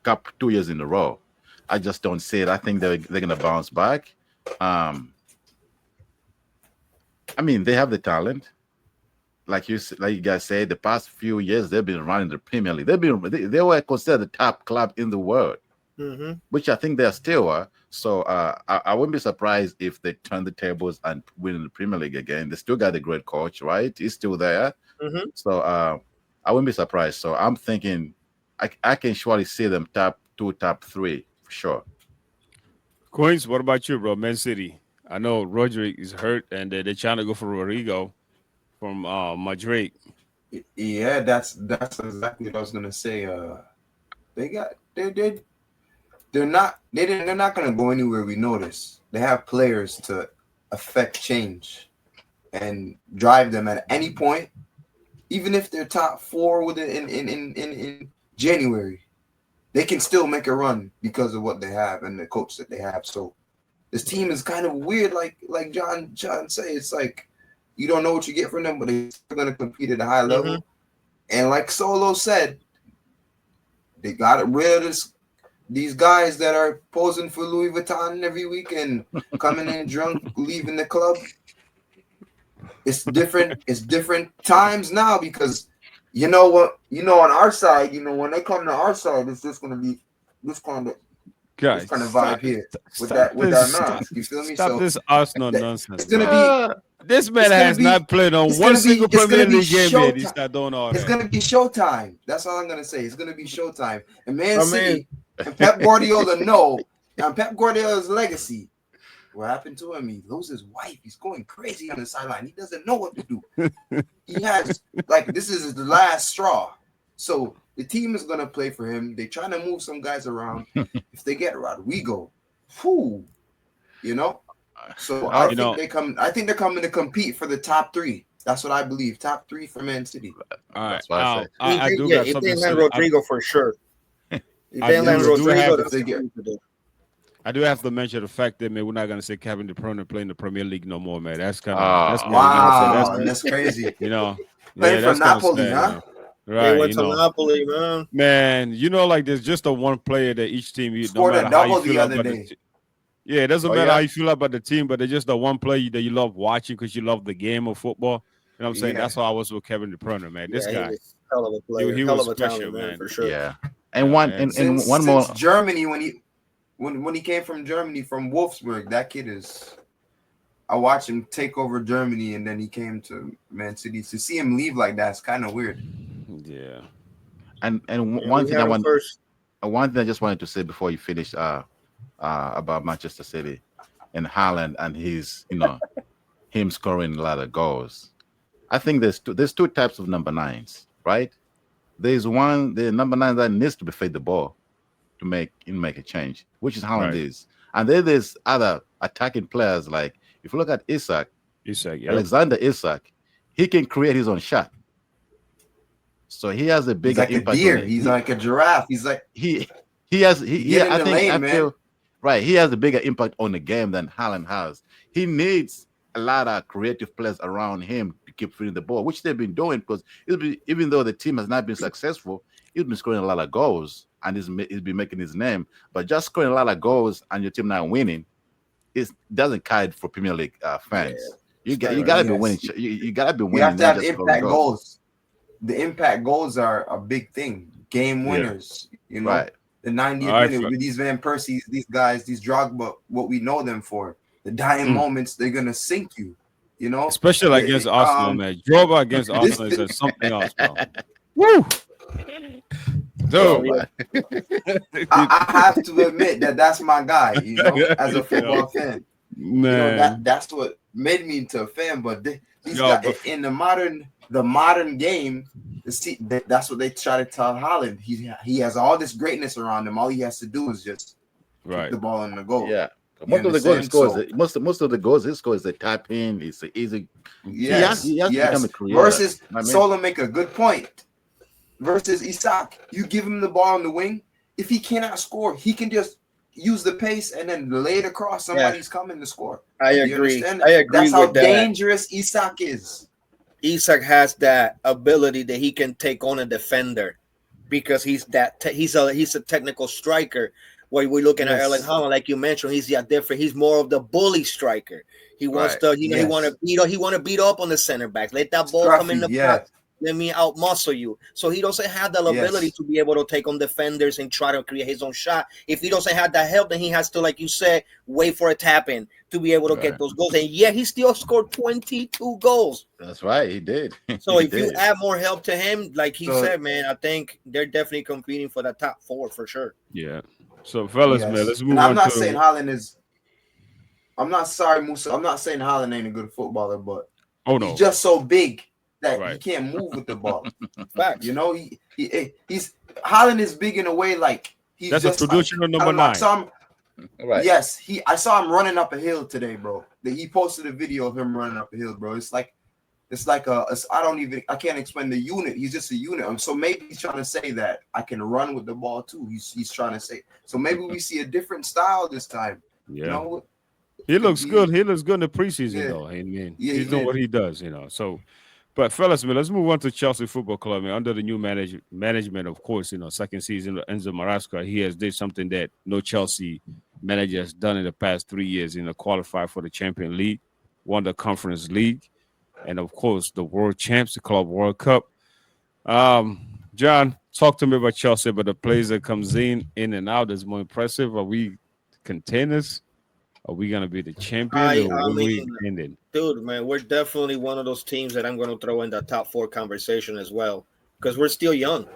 Speaker 4: cup 2 years in a row. I just don't see it. I think they're gonna bounce back. I mean, they have the talent. Like you guys said, the past few years they've been running the Premier League. They were considered the top club in the world, which I think they still are. So I wouldn't be surprised if they turn the tables and win the Premier League again. They still got a great coach, right? He's still there. So I wouldn't be surprised. So I'm thinking I can surely see them top 2, top 3 for sure.
Speaker 1: Coins, what about you, bro? Man City. I know Rodrigue is hurt, and they're trying to go for Rodrigo from Madrid.
Speaker 3: Yeah, that's exactly what I was gonna say. They're not gonna go anywhere. We know this. They have players to affect change and drive them at any point, even if they're top 4 within in January, they can still make a run because of what they have and the coach that they have. So this team is kind of weird, like John say. It's like you don't know what you get from them, but they're going to compete at a high level. And like Solo said, they got rid of these guys that are posing for Louis Vuitton every weekend, coming in drunk, leaving the club. It's different. It's different times now because you know what? On our side, when they come to our side, it's just going to be this kind of vibe here with that mask. You feel me?
Speaker 1: Stop this Arsenal nonsense.
Speaker 3: It's going to be.
Speaker 1: This man has not played on one single Premier League game yet. He's not doing all that.
Speaker 3: It's going to be showtime. That's all I'm going to say. It's going to be showtime. And Man City and Pep Guardiola know. And Pep Guardiola's legacy. What happened to him? He loses his wife. He's going crazy on the sideline. He doesn't know what to do. He has, this is the last straw. So the team is going to play for him. They're trying to move some guys around. If they get Rodrigo, So I think they're coming to compete for the top 3. That's what I believe. Top 3 for Man City.
Speaker 1: All right.
Speaker 2: I do got something. If they land Rodrigo for sure. If they land Rodrigo, that's what they do.
Speaker 1: I do have to mention the fact that we're not gonna say Kevin De Bruyne playing the Premier League no more, man. That's kind of
Speaker 3: that's crazy.
Speaker 2: Playing
Speaker 3: for Napoli, huh?
Speaker 2: Right, they went to Napoli, man.
Speaker 1: Man, there's just a one player that each team
Speaker 3: scored a double the other day.
Speaker 1: It doesn't matter how you feel about the team, but they're just the one player that you love watching because you love the game of football. You know what I'm saying? That's how I was with Kevin De Bruyne, man. This guy,
Speaker 2: hell of a player,
Speaker 1: he was special, man,
Speaker 2: for sure.
Speaker 4: Yeah, and one more.
Speaker 3: Germany, when he came from Germany, from Wolfsburg, that kid is. I watched him take over Germany, and then he came to Man City. To see him leave like that's kind of weird.
Speaker 1: Yeah.
Speaker 4: And one thing I just wanted to say before you finish about Manchester City and Haaland and his him scoring a lot of goals. I think there's two types of number nines, right? There's the number nine that needs to be fed the ball to make a change, which is Haaland
Speaker 1: Right.
Speaker 4: is. And then there's other attacking players like if you look at Isak,
Speaker 1: Isak, yeah.
Speaker 4: Alexander Isak, he can create his own shot. So he has a
Speaker 3: He's
Speaker 4: bigger
Speaker 3: like a
Speaker 4: impact.
Speaker 3: deer. He's like a giraffe. He's like
Speaker 4: he
Speaker 3: Get in
Speaker 4: I
Speaker 3: the
Speaker 4: think
Speaker 3: lane,
Speaker 4: I
Speaker 3: man.
Speaker 4: feel right. He has a bigger impact on the game than Haaland has. He needs a lot of creative players around him to keep feeding the ball, which they've been doing because even though the team has not been successful, he's been scoring a lot of goals and he's been making his name. But just scoring a lot of goals and your team not winning, it doesn't count for Premier League fans. You gotta be winning. You gotta be winning.
Speaker 3: You have to
Speaker 4: not
Speaker 3: have
Speaker 4: just scoring
Speaker 3: impact goals. The impact goals are a big thing. Game winners, you know.
Speaker 4: Right.
Speaker 3: The 90th minute with these Van Persies, these guys, these Drogba, what we know them for. The dying moments, they're gonna sink you, you know.
Speaker 1: Especially against Arsenal, man. Drogba against Arsenal is something else, bro. Woo! Dude,
Speaker 3: I have to admit that's my guy, you know, as a football fan.
Speaker 1: Man,
Speaker 3: You know, that's what made me into a fan. But these guys in the modern game, that's what they try to tell Haaland. He has all this greatness around him. All he has to do is just kick the ball in the goal.
Speaker 4: Yeah. Most of the goals he scores, most of the goals he scores, they tap in. It's easy.
Speaker 3: Yes,
Speaker 4: he has to become a creator.
Speaker 3: Versus Solo make a good point. Versus Isak, you give him the ball on the wing. If he cannot score, he can just use the pace and then lay it across. Somebody's coming to score.
Speaker 2: I
Speaker 3: You
Speaker 2: agree.
Speaker 3: understand?
Speaker 2: I agree
Speaker 3: That's how
Speaker 2: with that.
Speaker 3: dangerous Isak is.
Speaker 2: Isak has that ability that he can take on a defender because he's a technical striker. Where we're looking at Erling Haaland, like you mentioned, he's different. He's more of the bully striker. He wants to, he want to beat up on the center back. Let that ball come in the box. Let me out muscle you. So he doesn't have the ability to be able to take on defenders and try to create his own shot. If he doesn't have that help, then he has to, like you said, wait for a tap in to be able to get those goals. And yet he still scored 22 goals.
Speaker 4: That's right, he did.
Speaker 2: So if you add more help to him, like he said, man, I think they're definitely competing for the top 4 for sure.
Speaker 1: Yeah. So, fellas, man, let's move
Speaker 3: and
Speaker 1: on.
Speaker 3: I'm not saying Haaland is. I'm not sorry, Musa. I'm not saying Haaland ain't a good footballer, but he's just so big that he can't move with the ball.
Speaker 2: Facts.
Speaker 3: You know, he's Haaland is big in a way like he's
Speaker 1: that's
Speaker 3: just
Speaker 1: a traditional number 9.
Speaker 3: Right. Yes, I saw him running up a hill today, bro. He posted a video of him running up a hill, bro. It's like I can't explain the unit. He's just a unit. So maybe he's trying to say that I can run with the ball too. He's trying to say. So maybe we see a different style this time.
Speaker 1: Yeah.
Speaker 3: You know?
Speaker 1: He looks good. He looks good in the preseason, though. I mean, he's doing what he does, you know. So, but fellas, man, let's move on to Chelsea Football Club. Man, under the new management, of course, you know, second season, Enzo Maresca, he has did something that no Chelsea manager has done in the past 3 years. You know, qualified for the Champions League, won the Conference League, and of course, the World Champs, the Club World Cup. John, talk to me about Chelsea, but the players that comes in and out is more impressive. Are we contenders? Are we going to be the champion?
Speaker 2: Dude, man, we're definitely one of those teams that I'm going to throw in the top 4 conversation as well because we're still young,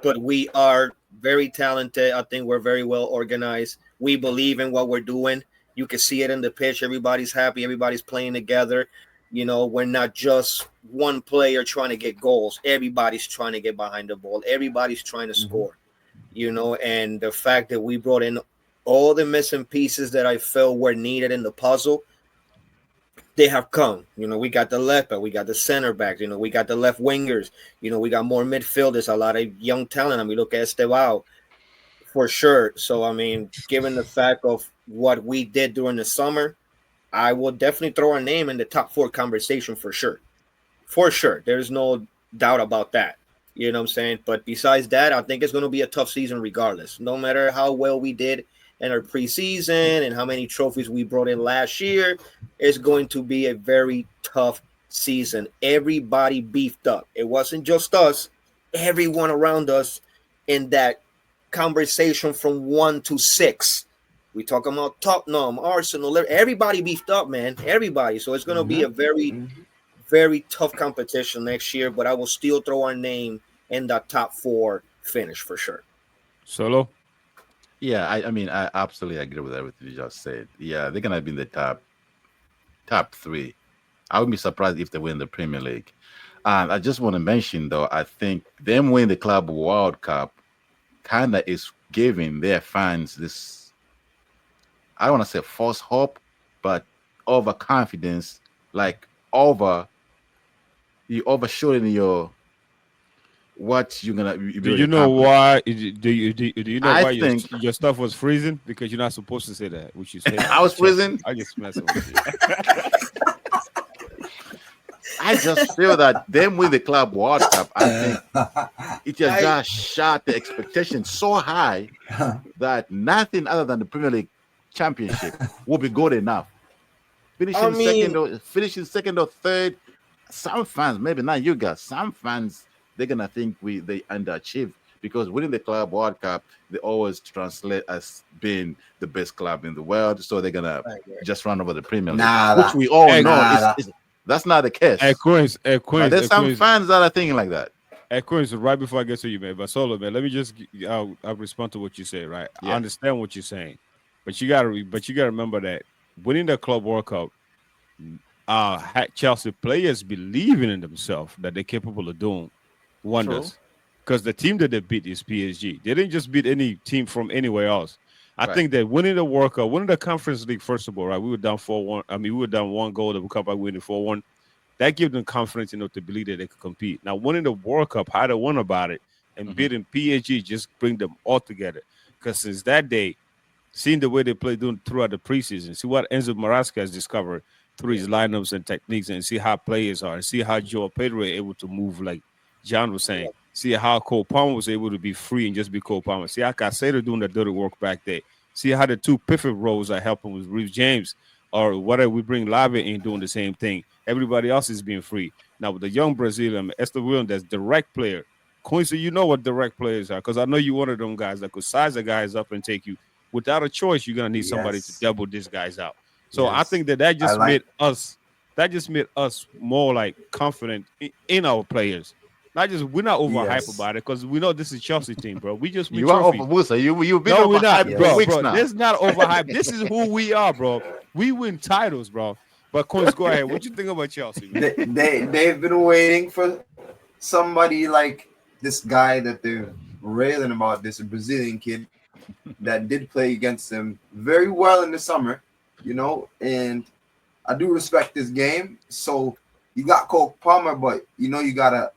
Speaker 2: but we are very talented. I think we're very well organized. We believe in what we're doing. You can see it in the pitch. Everybody's happy. Everybody's playing together. You know, we're not just one player trying to get goals. Everybody's trying to get behind the ball. Everybody's trying to score, you know, and the fact that we brought in all the missing pieces that I felt were needed in the puzzle, they have come. You know, we got the left back, we got the center back, you know, we got the left wingers, you know, we got more midfielders, a lot of young talent. I mean, look at Estevao for sure. So, I mean, given the fact of what we did during the summer, I will definitely throw our name in the top 4 conversation for sure. For sure. There's no doubt about that. You know what I'm saying? But besides that, I think it's going to be a tough season regardless. No matter how well we did in our preseason and how many trophies we brought in last year, it's going to be a very tough season. Everybody beefed up. It wasn't just us. Everyone around us in that conversation from 1 to 6. We talk about Tottenham, Arsenal, everybody beefed up, man. Everybody. So it's going to be a very, very tough competition next year, but I will still throw our name in the top 4 finish for sure.
Speaker 1: Solo?
Speaker 4: Yeah, I mean, I absolutely agree with everything you just said. Yeah, they're going to be in the top 3. I wouldn't be surprised if they win the Premier League. And I just want to mention, though, I think them winning the Club World Cup kind of is giving their fans this, I don't want to say false hope, but overconfidence, like you overshooting your what you're gonna you
Speaker 1: Do
Speaker 4: really
Speaker 1: you know
Speaker 4: accomplish.
Speaker 1: why? Do you know
Speaker 4: I
Speaker 1: why
Speaker 4: think
Speaker 1: your stuff was freezing? Because you're not supposed to say that, which you say.
Speaker 4: I was freezing.
Speaker 1: I just messing with you.
Speaker 4: I just feel that them with the Club World Cup, I think it has just shot the expectation so high that nothing other than the Premier League Championship will be good enough. Finishing second or third, some fans, maybe not you guys, some fans they're gonna think they underachieved because winning the Club World Cup, they always translate as being the best club in the world. So they're gonna just run over the Premier League, which we all know that's not the case.
Speaker 1: At Queens,
Speaker 4: But there's some fans that are thinking like that.
Speaker 1: At Queens, right before I get to you, man, but Solo, man, let me just I'll respond to what you say, right?
Speaker 4: Yeah.
Speaker 1: I understand what you're saying, but you gotta remember that winning the Club World Cup, had Chelsea players believing in themselves that they're capable of doing wonders. Because the team that they beat is PSG. They didn't just beat any team from anywhere else. I think that winning the World Cup, winning the Conference League, first of all, right? We were down 4-1. I mean, we were down one goal. That we come back winning 4-1. That gives them confidence, to believe that they could compete. Now, winning the World Cup, how they won about it, and beating PSG just bring them all together. Because since that day, seeing the way they play throughout the preseason, see what Enzo Maresca has discovered through his lineups and techniques, and see how players are, and see how Joao Pedro is able to move, like John was saying. See how Cole Palmer was able to be free and just be Cole Palmer. See how Casado doing the dirty work back there. See how the two pivot roles are helping with Reece James, or whatever we bring Lava in doing the same thing. Everybody else is being free. Now with the young Brazilian, Esther Williams, that's direct player. Quincy, you know what direct players are, because I know you're one of them guys that could size the guys up and take you. Without a choice, you're gonna need somebody to double these guys out. So I think that just made us more like confident in our players. We're not overhyped about it because we know this is Chelsea team, bro. We just
Speaker 4: you are over Musa. You've been overhyped for weeks now.
Speaker 1: This is not overhyped. This is who we are, bro. We win titles, bro. But Coins, go ahead. What you think about Chelsea?
Speaker 3: They've been waiting for somebody like this guy that they're railing about, this Brazilian kid that did play against them very well in the summer, and I do respect this game. So you got Cole Palmer, but you got a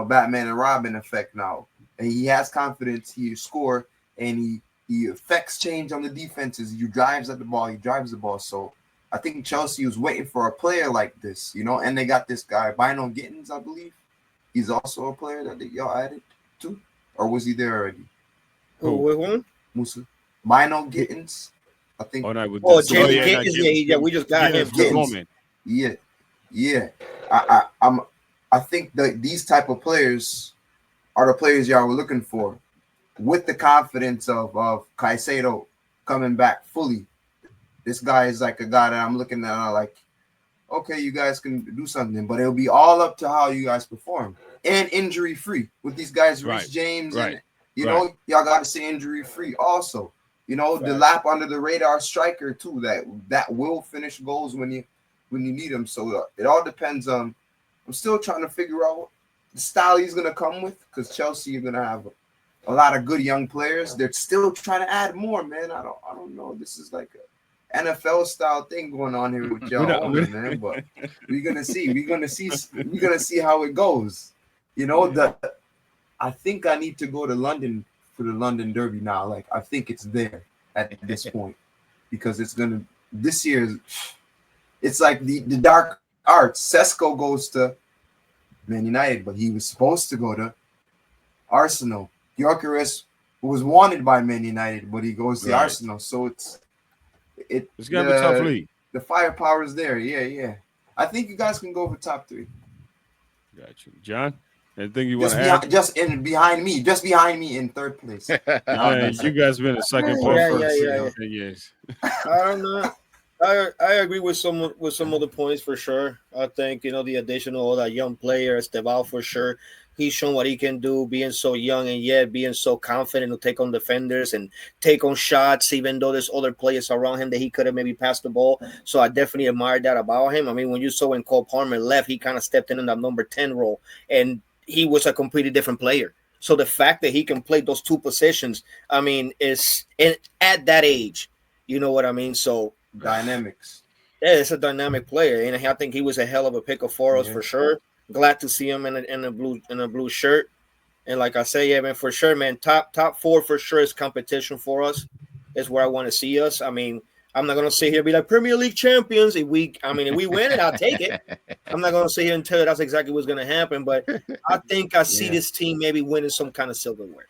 Speaker 3: Batman and Robin effect now, and he has confidence. He score, and he affects change on the defenses. He drives the ball. So I think Chelsea was waiting for a player like this, and they got this guy Bino Gittins, I believe. He's also a player that y'all added to, or was he there already?
Speaker 2: Who?
Speaker 3: Musa. Bino Gittins, I think.
Speaker 2: James Gittins. We just got him.
Speaker 3: Yeah. I think that these type of players are the players y'all were looking for, with the confidence of Caicedo coming back fully. This guy is like a guy that I'm looking at like, okay, you guys can do something, but it'll be all up to how you guys perform and injury free with these guys, Reece James, and y'all got to stay injury free also. The lap under the radar striker too that will finish goals when you need them. So it all depends on. I'm still trying to figure out what the style he's going to come with, because Chelsea are going to have a lot of good young players. They're still trying to add more, man. I don't know. This is like a NFL style thing going on here with y'all, man. But we're gonna see. We're gonna see how it goes. I think I need to go to London for the London Derby now. Like, I think it's there at this point, because this year it's like the dark arts. Sesko goes to Man United, but he was supposed to go to Arsenal. Gyökeres was wanted by Man United, but he goes to Arsenal. So it's
Speaker 1: gonna be a tough league.
Speaker 3: The firepower is there. Yeah. I think you guys can go for top 3.
Speaker 1: Got you, John. Anything you want to add?
Speaker 3: Just behind me in third place.
Speaker 1: You guys been in second place. Yes.
Speaker 2: I don't know. I agree with some of the points for sure. I think the additional of that young player Estevao for sure He's shown what he can do, being so young and yet being so confident to take on defenders and take on shots, even though there's other players around him that he could have maybe passed the ball. So I definitely admire that about him. I mean, when you saw when Cole Palmer left, he kind of stepped in that number 10 role, and he was a completely different player. So the fact that he can play those two positions, I mean, is at that age, you know what I mean? So
Speaker 3: Dynamics.
Speaker 2: yeah, it's a dynamic player, and I think he was a hell of a pick for us for sure. Glad to see him in a blue shirt, and like I say, yeah, man, for sure, man. Top 4 for sure is competition for us. Is where I want to see us. I mean, I'm not gonna sit here and be like Premier League champions. If we win it, I'll take it. I'm not gonna sit here and tell you that's exactly what's gonna happen, but I think I see this team maybe winning some kind of silverware.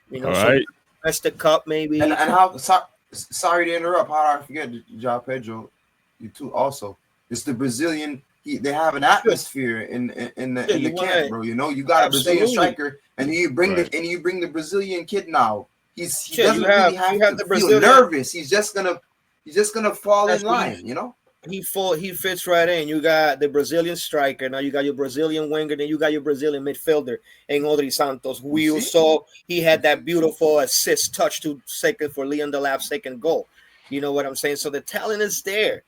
Speaker 2: You know,
Speaker 1: All right.
Speaker 2: that's the cup maybe.
Speaker 3: And how? Sorry to interrupt. How did I forget, João Pedro? You too. Also, it's the Brazilian. They have an atmosphere in the camp, bro. You know, you got a Brazilian striker, and you bring the Brazilian kid now. He doesn't really have to feel nervous. He's just gonna fall in line. You know,
Speaker 2: he fits right in. You got the Brazilian striker. Now you got your Brazilian winger. Then you got your Brazilian midfielder, and Odri Santos. Who you saw he had that beautiful assist touch to second for Leon Delap's second goal. You know what I'm saying? So the talent is there.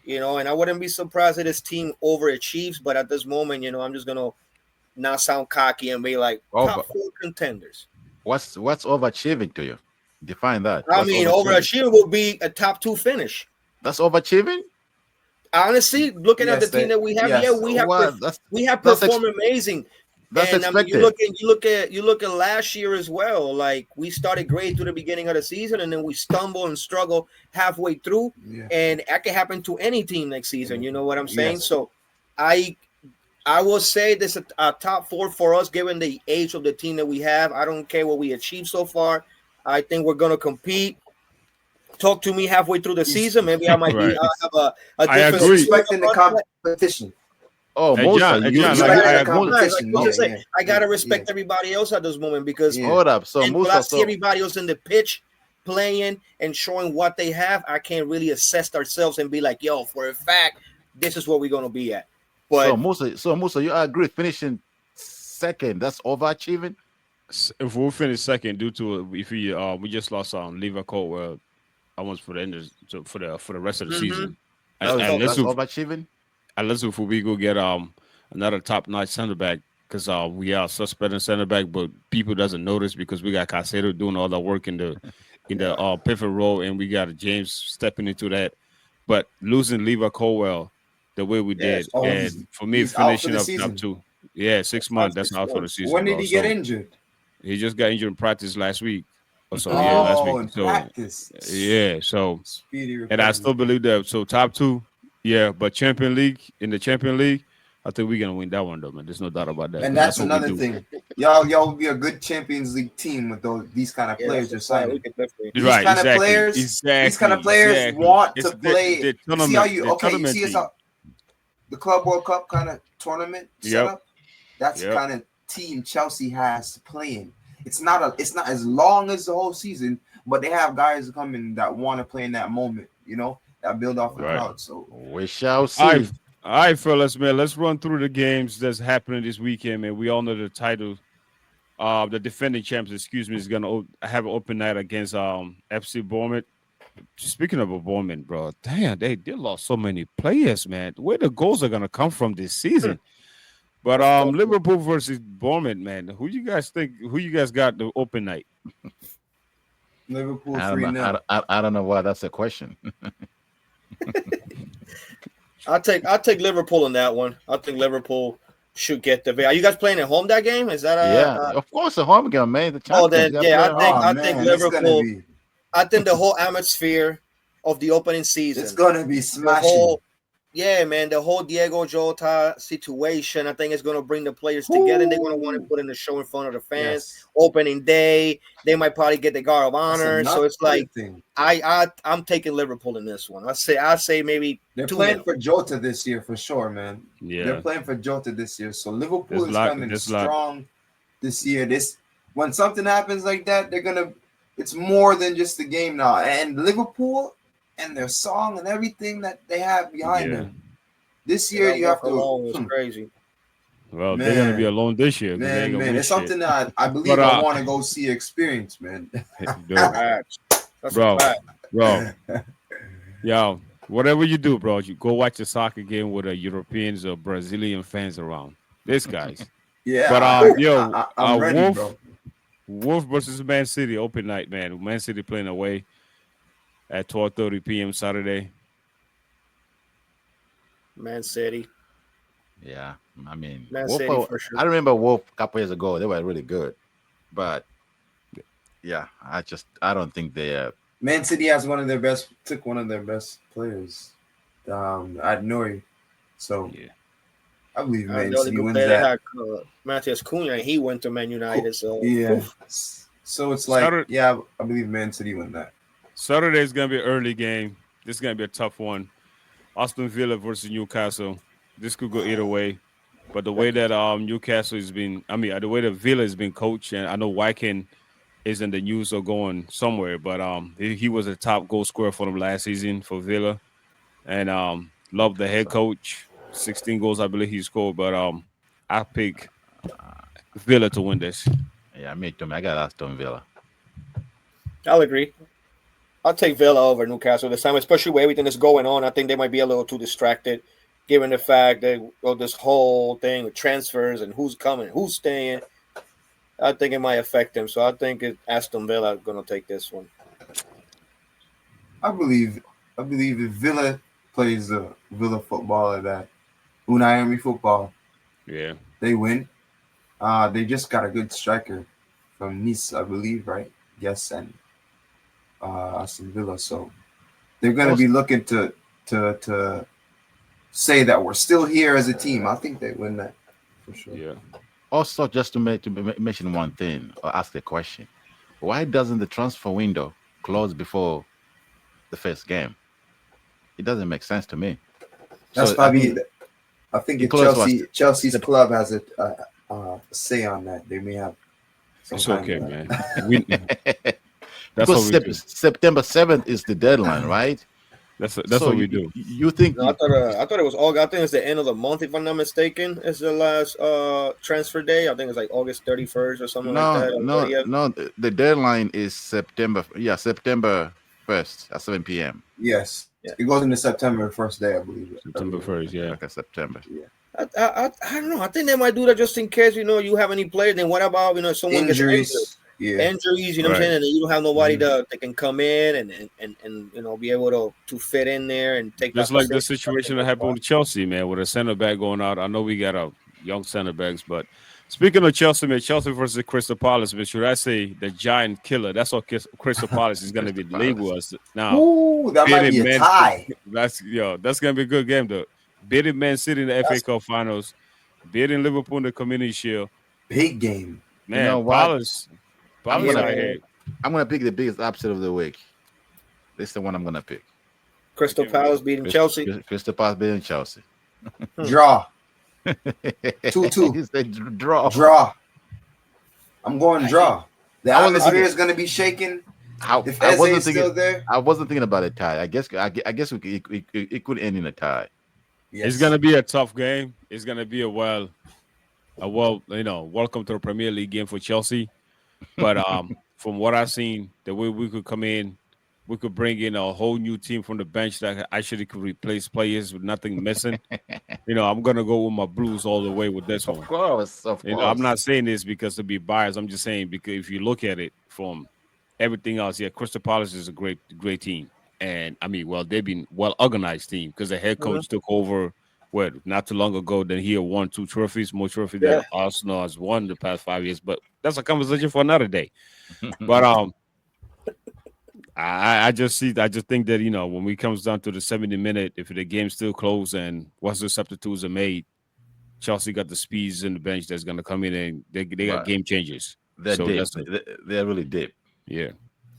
Speaker 2: You know, and I wouldn't be surprised if this team overachieves, but at this moment, you know, I'm just gonna not sound cocky and be like top 4 contenders.
Speaker 4: What's overachieving to you? Define that.
Speaker 2: I mean, overachieving will be a top 2 finish.
Speaker 4: That's overachieving?
Speaker 2: Honestly, looking at the team that we have, we have performed amazing.
Speaker 4: That's
Speaker 2: and
Speaker 4: expected.
Speaker 2: I mean, you look at last year as well. Like we started great through the beginning of the season, and then we stumble and struggle halfway through.
Speaker 3: Yeah.
Speaker 2: And that can happen to any team next season. You know what I'm saying? Yes. So, I will say this is a top 4 for us, given the age of the team that we have. I don't care what we achieved so far. I think we're gonna compete. Talk to me halfway through the season. Maybe I might be. Have a different.
Speaker 1: I agree.
Speaker 3: Respecting the competition.
Speaker 4: Oh,
Speaker 1: hey,
Speaker 4: Musa,
Speaker 2: I gotta respect everybody else at this moment because
Speaker 4: hold up. So Musa,
Speaker 2: I see everybody else in the pitch playing and showing what they have. I can't really assess ourselves and be like, "Yo, for a fact, this is where we're gonna be at." But
Speaker 4: so Musa, you agree finishing second? That's overachieving.
Speaker 1: If we finish second, due to if we just lost Lever Coldwell, almost for the end for the rest of the season.
Speaker 4: That's overachieving.
Speaker 1: Unless if we go get another top-notch center back, because we are suspending center back, but people doesn't notice because we got Caicedo doing all the work in the pivot role, and we got James stepping into that. But losing Lever Colwell the way we did, and for me finishing up top 2, 6 months. That's out for the season.
Speaker 3: When did he get injured?
Speaker 1: He just got injured in practice last week. So last week. So,
Speaker 3: practice.
Speaker 1: Yeah, so and I still believe that. So top 2. Yeah, but Champion League, I think we're gonna win that one though, man. There's no doubt about that.
Speaker 3: And that's another thing. Y'all will be a good Champions League team with these kind of players you're signing. These kind of players want to play. See how you see how the Club World Cup kind of tournament setup? That's the kind of team Chelsea has to play in. It's not as long as the whole season, but they have guys coming that want to play in that moment, you know. That build off the crowd. So
Speaker 4: we shall see.
Speaker 1: All right, fellas, man. Let's run through the games that's happening this weekend, man. We all know the title. The defending champs, is gonna have an open night against FC Bournemouth. Speaking of a Bournemouth, bro, damn, they lost so many players, man. Where the goals are gonna come from this season? But Liverpool versus Bournemouth, man. Who you guys got the open night?
Speaker 3: Liverpool 3-0.
Speaker 4: I don't know why that's a question.
Speaker 2: I'll take Liverpool in that one. I think Liverpool should get the. Are you guys playing at home that game? Is that
Speaker 4: of course a home game, man.
Speaker 2: I think Liverpool. I think the whole atmosphere of the opening season.
Speaker 3: It's gonna be smashing.
Speaker 2: The whole Diego Jota situation. I think it's gonna bring the players together. And they're gonna want to put in the show in front of the fans. Yes. Opening day, they might probably get the guard of honor. So it's like I'm taking Liverpool in this one. I say maybe
Speaker 3: they're playing for Jota this year for sure, man. Yeah, they're playing for Jota this year. So Liverpool is coming strong this year. When something happens like that, it's more than just the game now. And Liverpool and their song and everything that they have behind them. This year you have to
Speaker 2: crazy.
Speaker 1: Well, they're gonna be
Speaker 3: Man.
Speaker 1: alone this year. 'Cause they ain't
Speaker 3: Man,
Speaker 1: gonna
Speaker 3: man,
Speaker 1: win
Speaker 3: it's
Speaker 1: shit.
Speaker 3: something that I believe
Speaker 1: But,
Speaker 3: I want to go see experience, man.
Speaker 1: Dude,
Speaker 2: Facts. That's
Speaker 1: Bro.
Speaker 2: a fact.
Speaker 1: bro, yo, whatever you do, bro, you go watch a soccer game with Europeans or Brazilian fans around. This guys.
Speaker 3: Yeah,
Speaker 1: But yo,
Speaker 3: I'm ready,
Speaker 1: Wolf,
Speaker 3: bro.
Speaker 1: Wolf versus Man City open night, man. Man City playing away at 12:30 p.m. Saturday.
Speaker 2: Man City.
Speaker 4: Yeah, I mean,
Speaker 2: Man
Speaker 4: Wolf.
Speaker 2: City for sure.
Speaker 4: I remember Wolf a couple years ago. They were really good, but yeah, I don't think they.
Speaker 3: Man City has took one of their best players, at Nori. So
Speaker 1: Yeah.
Speaker 3: I believe
Speaker 2: The
Speaker 3: Man
Speaker 2: only
Speaker 3: City
Speaker 2: good
Speaker 3: wins
Speaker 2: player they
Speaker 3: that.
Speaker 2: had, Matthias Cunha, and he went to Man United. So
Speaker 3: Yeah.
Speaker 2: oof.
Speaker 3: So it's like,
Speaker 1: Saturday-
Speaker 3: yeah, I believe Man City win that.
Speaker 1: Saturday is gonna be an early game. This is gonna be a tough one. Aston Villa versus Newcastle. This could go either way. But the way that Newcastle has been, the way that Villa has been coached, and I know Wyken is in the news or going somewhere, but he was a top goal scorer for them last season for Villa, and loved the head coach. 16 goals, I believe he scored. But I pick Villa to win this.
Speaker 4: Yeah, me too. I got Aston Villa.
Speaker 2: I'll agree. I'll take Villa over Newcastle this time, especially with everything that's going on. I think they might be a little too distracted, given the fact that this whole thing with transfers and who's coming, who's staying. I think it might affect them. So I think Aston Villa going to take this one.
Speaker 3: I believe if Villa plays the Villa football that Unai Emery football,
Speaker 1: Yeah,
Speaker 3: they win. They just got a good striker from Nice, I believe, right? Yes, and Aston Villa. So they're going to be looking to say that we're still here as a team. I think they win that for sure.
Speaker 1: yeah.
Speaker 4: Also, just to mention one thing or ask a question, why doesn't the transfer window close before the first game? It doesn't make sense to me.
Speaker 3: That's
Speaker 4: So,
Speaker 3: probably. I think
Speaker 4: the
Speaker 3: if
Speaker 4: close was-
Speaker 3: Chelsea's club has a say on that. They may have. some
Speaker 1: It's
Speaker 3: kind
Speaker 1: okay,
Speaker 3: of-
Speaker 1: man. That's
Speaker 4: because
Speaker 1: what we do.
Speaker 4: September 7th is the deadline, right?
Speaker 1: That's
Speaker 4: So
Speaker 1: what we
Speaker 4: you-
Speaker 1: do.
Speaker 4: You think
Speaker 2: No, I thought it was August. I think it's the end of the month, if I'm not mistaken. It's the last transfer day. I think it's like August 31st or something like that. or 30th.
Speaker 4: no. The deadline is September. Yeah, September 1st at 7 p.m.
Speaker 3: Yes,
Speaker 2: Yeah.
Speaker 3: it goes into September first day, I believe.
Speaker 1: September 1st, yeah.
Speaker 4: Okay, September.
Speaker 2: I don't know. I think they might do that just in case, you have any players. Then what about, someone gets injured?
Speaker 3: Injuries. Yeah.
Speaker 2: Injuries, you know what I'm
Speaker 1: Right.
Speaker 2: saying? And then you don't have nobody that can come in and be able to fit in there and take
Speaker 1: Just
Speaker 2: that
Speaker 1: like the
Speaker 2: position.
Speaker 1: situation that happened with Chelsea, man, with a center back going out. I know we got a young center backs, but speaking of Chelsea, man, Chelsea versus Crystal Palace, man, should I say the giant killer? That's what Crystal Palace is going to be
Speaker 4: Crystal Palace.
Speaker 1: labeled as now.
Speaker 3: Ooh, that might be a
Speaker 1: Man-
Speaker 3: tie.
Speaker 1: That's going to be a good game, though. Beating Man City in the FA Cup Finals, beating Liverpool in the Community Shield.
Speaker 3: Big game.
Speaker 1: Man,
Speaker 4: know what?
Speaker 1: Palace
Speaker 4: gonna-
Speaker 1: right here.
Speaker 4: I'm gonna pick the biggest upset of the week. This is the one I'm gonna pick.
Speaker 2: Crystal Palace beating Chelsea.
Speaker 4: Crystal Palace beating Chelsea.
Speaker 3: Draw. 2-2.
Speaker 4: He said draw.
Speaker 3: Draw. I'm going draw. The
Speaker 4: I was-
Speaker 3: atmosphere is going to be shaken. If Eze is still there,
Speaker 4: I wasn't thinking about a tie. I guess it could end in a tie.
Speaker 3: yes.
Speaker 1: It's gonna be a tough game. It's gonna be a welcome to the Premier League game for Chelsea. But from what I've seen, the way we could come in, we could bring in a whole new team from the bench that actually could replace players with nothing missing. I'm gonna go with my Blues all the way with this one.
Speaker 4: Of course.
Speaker 1: I'm not saying this because to be biased. I'm just saying because if you look at it from everything else, Crystal Palace is a great team, and they've been well organized team because the head coach took over not too long ago. Then he won 2 trophies, more trophies than Arsenal has won the past 5 years. But that's a conversation for another day. But I just think that when we comes down to the 70-minute, if the game's still close and once the substitutes are made, Chelsea got the speeds in the bench that's going to come in and they got
Speaker 4: Right.
Speaker 1: game changers.
Speaker 4: They're
Speaker 1: So
Speaker 4: deep.
Speaker 1: that's
Speaker 4: They're really deep.
Speaker 1: Yeah.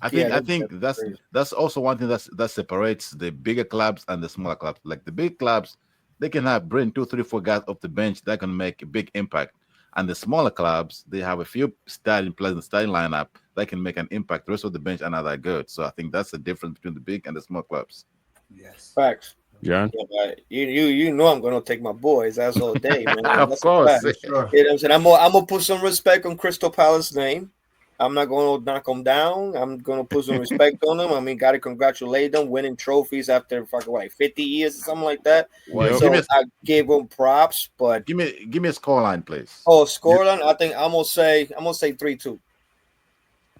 Speaker 4: I
Speaker 2: Yeah,
Speaker 4: think
Speaker 2: that's
Speaker 4: that's also one thing that separates the bigger clubs and the smaller clubs. Like the big clubs, they can bring 2, 3, 4 guys off the bench that can make a big impact. And the smaller clubs, they have a few starting lineup that can make an impact. The rest of the bench are not that good. So I think that's the difference between the big and the small clubs.
Speaker 3: Yes.
Speaker 2: Facts.
Speaker 1: John.
Speaker 2: Yeah, but you know I'm gonna take my boys. That's all day, man.
Speaker 4: Of
Speaker 2: That's a
Speaker 4: course.
Speaker 2: fact.
Speaker 3: Sure.
Speaker 2: You know what I'm saying? I'm gonna put some respect on Crystal Palace's name. I'm not gonna knock them down. I'm gonna put some respect on them. I mean, gotta congratulate them winning trophies after fucking what, 50 years or something like that.
Speaker 4: Well,
Speaker 1: Yep.
Speaker 2: So I gave them props, but
Speaker 4: give me a scoreline, please.
Speaker 2: scoreline, I think I'm gonna say 3-2.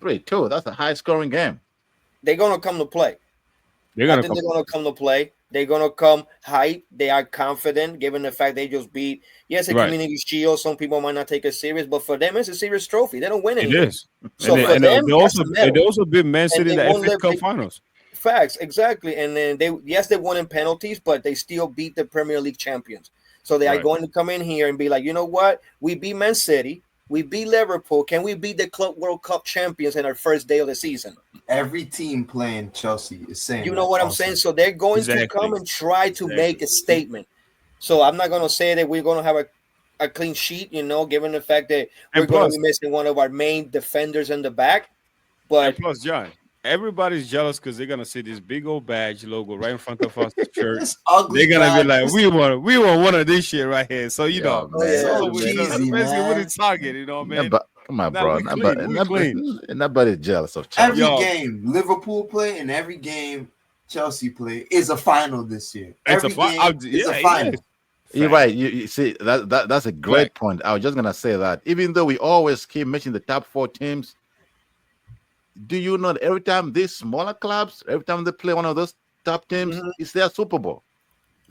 Speaker 4: 3-2. That's a high scoring game.
Speaker 2: They're gonna come to play.
Speaker 1: They're
Speaker 2: I
Speaker 1: gonna
Speaker 2: think
Speaker 1: come.
Speaker 2: they're gonna come to play. They're gonna come hype. They are confident, given the fact they just beat. Yes, a
Speaker 1: Right.
Speaker 2: community shield. Some people might not take it serious, but for them, it's a serious trophy. They don't win
Speaker 1: It
Speaker 2: anything.
Speaker 1: is.
Speaker 2: So
Speaker 1: and
Speaker 2: for
Speaker 1: they,
Speaker 2: them,
Speaker 1: they
Speaker 2: that's
Speaker 1: also
Speaker 2: a medal.
Speaker 1: they also beat Man City in
Speaker 2: they
Speaker 1: the
Speaker 2: won't
Speaker 1: FA
Speaker 2: live-
Speaker 1: Cup
Speaker 2: they-
Speaker 1: Finals.
Speaker 2: Facts, exactly. And then they won in penalties, but they still beat the Premier League champions. So they are
Speaker 1: Right.
Speaker 2: going to come in here and be like, you know what? We beat Man City. We beat Liverpool. Can we beat the Club World Cup champions in our first day of the season?
Speaker 3: Every team playing Chelsea is saying.
Speaker 2: You
Speaker 3: that
Speaker 2: know what I'm
Speaker 3: also.
Speaker 2: saying? So they're going to
Speaker 1: Exactly.
Speaker 2: come and try to
Speaker 1: Exactly.
Speaker 2: make a statement. So I'm not going to say that we're going to have a clean sheet, given the fact that
Speaker 1: And
Speaker 2: we're going
Speaker 1: plus-
Speaker 2: to be missing one of our main defenders in the back. But
Speaker 1: And plus, John, everybody's jealous because they're gonna see this big old badge logo right in front of us shirt.
Speaker 3: This ugly
Speaker 1: They're gonna be
Speaker 3: badge.
Speaker 1: like, we want one of this shit right here. So you know,
Speaker 2: Oh, yeah,
Speaker 3: so
Speaker 2: man.
Speaker 3: cheesy,
Speaker 1: basically
Speaker 3: man.
Speaker 1: what it's target, you know, man.
Speaker 4: Come on,
Speaker 1: Nah,
Speaker 4: bro.
Speaker 1: we clean, we clean.
Speaker 4: Nobody's jealous of Chelsea.
Speaker 3: Every
Speaker 1: Yo.
Speaker 3: game Liverpool play and every game Chelsea play is a final this year.
Speaker 1: It's a
Speaker 3: Every
Speaker 1: fi-
Speaker 3: game
Speaker 1: yeah,
Speaker 3: is a
Speaker 1: it
Speaker 3: final.
Speaker 1: is.
Speaker 4: You're right. You see that's a great
Speaker 1: Right.
Speaker 4: point. I was just gonna say that even though we always keep mentioning the top 4 teams, do you know that every time these smaller clubs, every time they play one of those top teams,
Speaker 2: Mhm.
Speaker 4: it's their Super Bowl.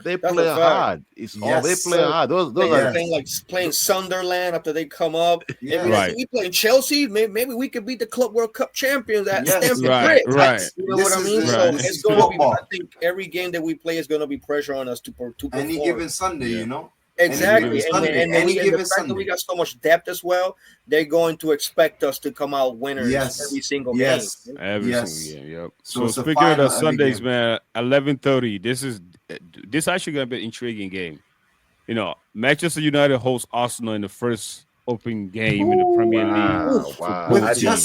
Speaker 4: They
Speaker 2: That's a
Speaker 4: play
Speaker 2: fact.
Speaker 4: hard. It's all they
Speaker 3: Yes,
Speaker 4: play
Speaker 2: sir.
Speaker 4: hard. Those
Speaker 2: they
Speaker 4: are
Speaker 2: are playing Sunderland after they come up.
Speaker 3: Yeah.
Speaker 2: If
Speaker 1: Right.
Speaker 2: we play Chelsea, maybe we could beat the Club World Cup champions at
Speaker 3: Yes.
Speaker 2: Stamford
Speaker 1: Right,
Speaker 2: Bridge.
Speaker 1: right.
Speaker 2: You know
Speaker 3: This
Speaker 2: what I
Speaker 3: is
Speaker 2: mean?
Speaker 3: the-
Speaker 2: So
Speaker 1: Right.
Speaker 2: it's going to be.
Speaker 3: football.
Speaker 2: I think every game that we play is going to be pressure on us to perform.
Speaker 3: Any given Sunday,
Speaker 1: Yeah.
Speaker 3: you know.
Speaker 2: Exactly,
Speaker 3: given Sunday,
Speaker 2: and
Speaker 3: any
Speaker 2: the
Speaker 3: given
Speaker 2: fact that
Speaker 3: Sunday.
Speaker 2: we got so much depth as well, they're going to expect us to come out winners
Speaker 3: Yes.
Speaker 2: every single
Speaker 3: Yes.
Speaker 2: game.
Speaker 1: Every
Speaker 3: Yes.
Speaker 1: single game, yep.
Speaker 3: So
Speaker 1: So
Speaker 3: it's a
Speaker 1: speaking of the
Speaker 3: final every
Speaker 1: Sundays,
Speaker 3: game.
Speaker 1: man, 11:30. This actually gonna be an intriguing game. You know, Manchester United hosts Arsenal in the first open game in the Premier League.
Speaker 4: wow.
Speaker 3: With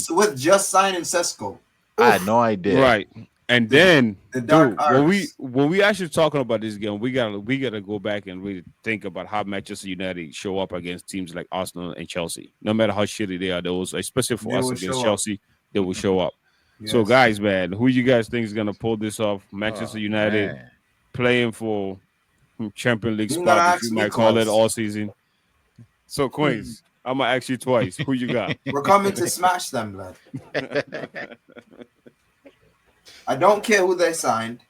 Speaker 1: Both
Speaker 3: just signing Sesko.
Speaker 4: I had no idea.
Speaker 1: Right. And then
Speaker 3: the dark
Speaker 1: dude,
Speaker 3: arts.
Speaker 1: when we actually talking about this game, we gotta go back and really think about how Manchester United show up against teams like Arsenal and Chelsea. No matter how shitty they are, those especially for
Speaker 3: They
Speaker 1: us
Speaker 3: will
Speaker 1: against
Speaker 3: show up.
Speaker 1: Chelsea, they will show up. So
Speaker 3: Yes.
Speaker 1: guys, man, who you guys think is gonna pull this off? Manchester
Speaker 4: Oh,
Speaker 1: United
Speaker 4: man.
Speaker 1: playing for Champions League
Speaker 3: You gotta
Speaker 1: spot, if
Speaker 3: ask
Speaker 1: you
Speaker 3: me
Speaker 1: might call it
Speaker 3: twice.
Speaker 1: all season. So Queens, I'm gonna ask you twice. Who you got?
Speaker 3: We're coming to smash them, blood. I don't care who they signed.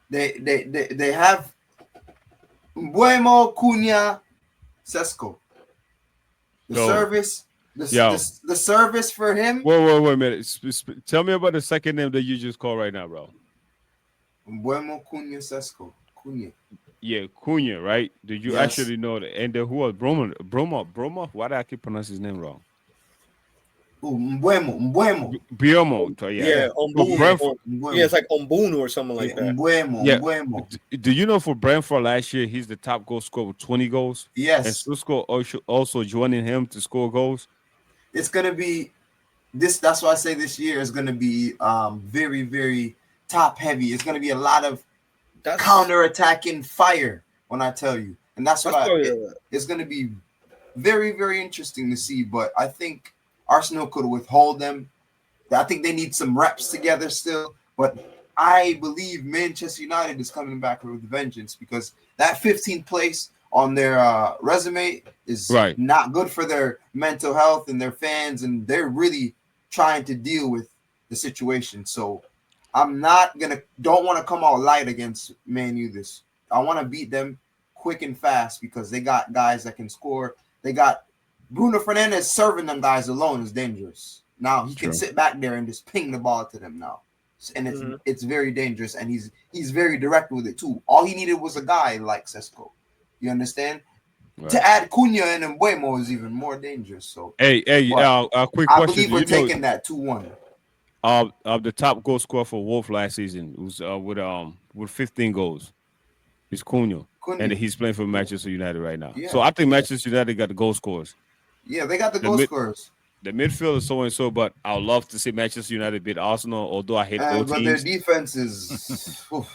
Speaker 3: They have Buemo, Cunha, Sesko. The
Speaker 1: Yo.
Speaker 3: service,
Speaker 1: Yo.
Speaker 3: the service for him.
Speaker 1: Wait a minute. Tell me about the second name that you just called right now, bro.
Speaker 3: Buemo, Cunha, Sesko. Cunha.
Speaker 1: Yeah, Cunha, right? Did you
Speaker 3: Yes.
Speaker 1: actually know that? And then who was Broma? Why did I keep pronouncing his name wrong?
Speaker 3: Oh, Mbuemo.
Speaker 1: Biomo. So,
Speaker 2: Yeah,
Speaker 1: yeah.
Speaker 2: Ombunu,
Speaker 1: Brentford-
Speaker 3: Mbuemo.
Speaker 2: yeah, it's like Ombunu or something like that.
Speaker 3: Mbuemo.
Speaker 1: Yeah.
Speaker 3: Mbuemo.
Speaker 1: Do you know for Brentford last year, he's the top goal scorer with 20 goals? And
Speaker 3: Yes.
Speaker 1: Susko also joining him to score goals.
Speaker 3: It's gonna be this. That's why I say this year is gonna be very, very top heavy. It's gonna be a lot of
Speaker 2: That's
Speaker 3: counter-attacking fire when I tell you, and that's what
Speaker 2: probably
Speaker 3: it's going to be very, very interesting to see. But I think Arsenal could withhold them. I think they need some reps together still, but I believe Manchester United is coming back with vengeance because that 15th place on their resume is
Speaker 1: Right.
Speaker 3: not good for their mental health and their fans, and they're really trying to deal with the situation. So don't want to come out light against Man U this. I want to beat them quick and fast because they got guys that can score. They got Bruno Fernandes serving them guys alone is dangerous. Now he can
Speaker 1: True.
Speaker 3: sit back there and just ping the ball to them now. And
Speaker 2: Mhm.
Speaker 3: it's very dangerous, and he's very direct with it too. All he needed was a guy like Sesko. You understand?
Speaker 1: Right.
Speaker 3: To add Cunha and Mbuemo is even more dangerous. So
Speaker 1: Hey,
Speaker 3: But
Speaker 1: a quick
Speaker 3: I
Speaker 1: question.
Speaker 3: believe
Speaker 1: Do
Speaker 3: we're
Speaker 1: you know,
Speaker 3: taking that 2-1.
Speaker 1: the top goal scorer for Wolf last season was with 15 goals. It's Cunha.
Speaker 3: Cunha.
Speaker 1: And he's playing for Manchester United right now.
Speaker 3: Yeah.
Speaker 1: So I think Manchester United got the goal scorers.
Speaker 3: Yeah, they got the
Speaker 1: The
Speaker 3: goal
Speaker 1: mid-
Speaker 3: scorers.
Speaker 1: The midfield is so and so, but I would love to see Manchester United beat Arsenal. Although I hate both
Speaker 3: But their
Speaker 1: teams.
Speaker 3: defense is oof.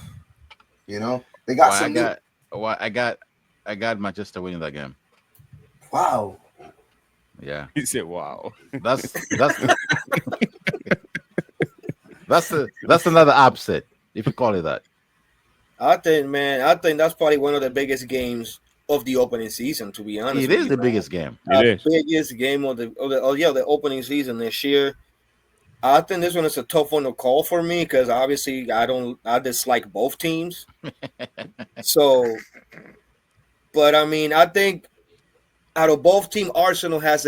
Speaker 3: You know, they got
Speaker 4: Why
Speaker 3: some.
Speaker 4: I got Manchester winning that game.
Speaker 3: Wow.
Speaker 4: Yeah,
Speaker 1: He said, "Wow."
Speaker 4: that's that's another upset if you call it that.
Speaker 2: I think that's probably one of the biggest games of the opening season. To be honest,
Speaker 4: It
Speaker 2: with
Speaker 4: is
Speaker 2: you,
Speaker 4: the
Speaker 2: man.
Speaker 4: biggest game.
Speaker 1: It is.
Speaker 2: Biggest game of the opening season this year. I think this one is a tough one to call for me because obviously I dislike both teams. So, but I mean, I think out of both teams, Arsenal has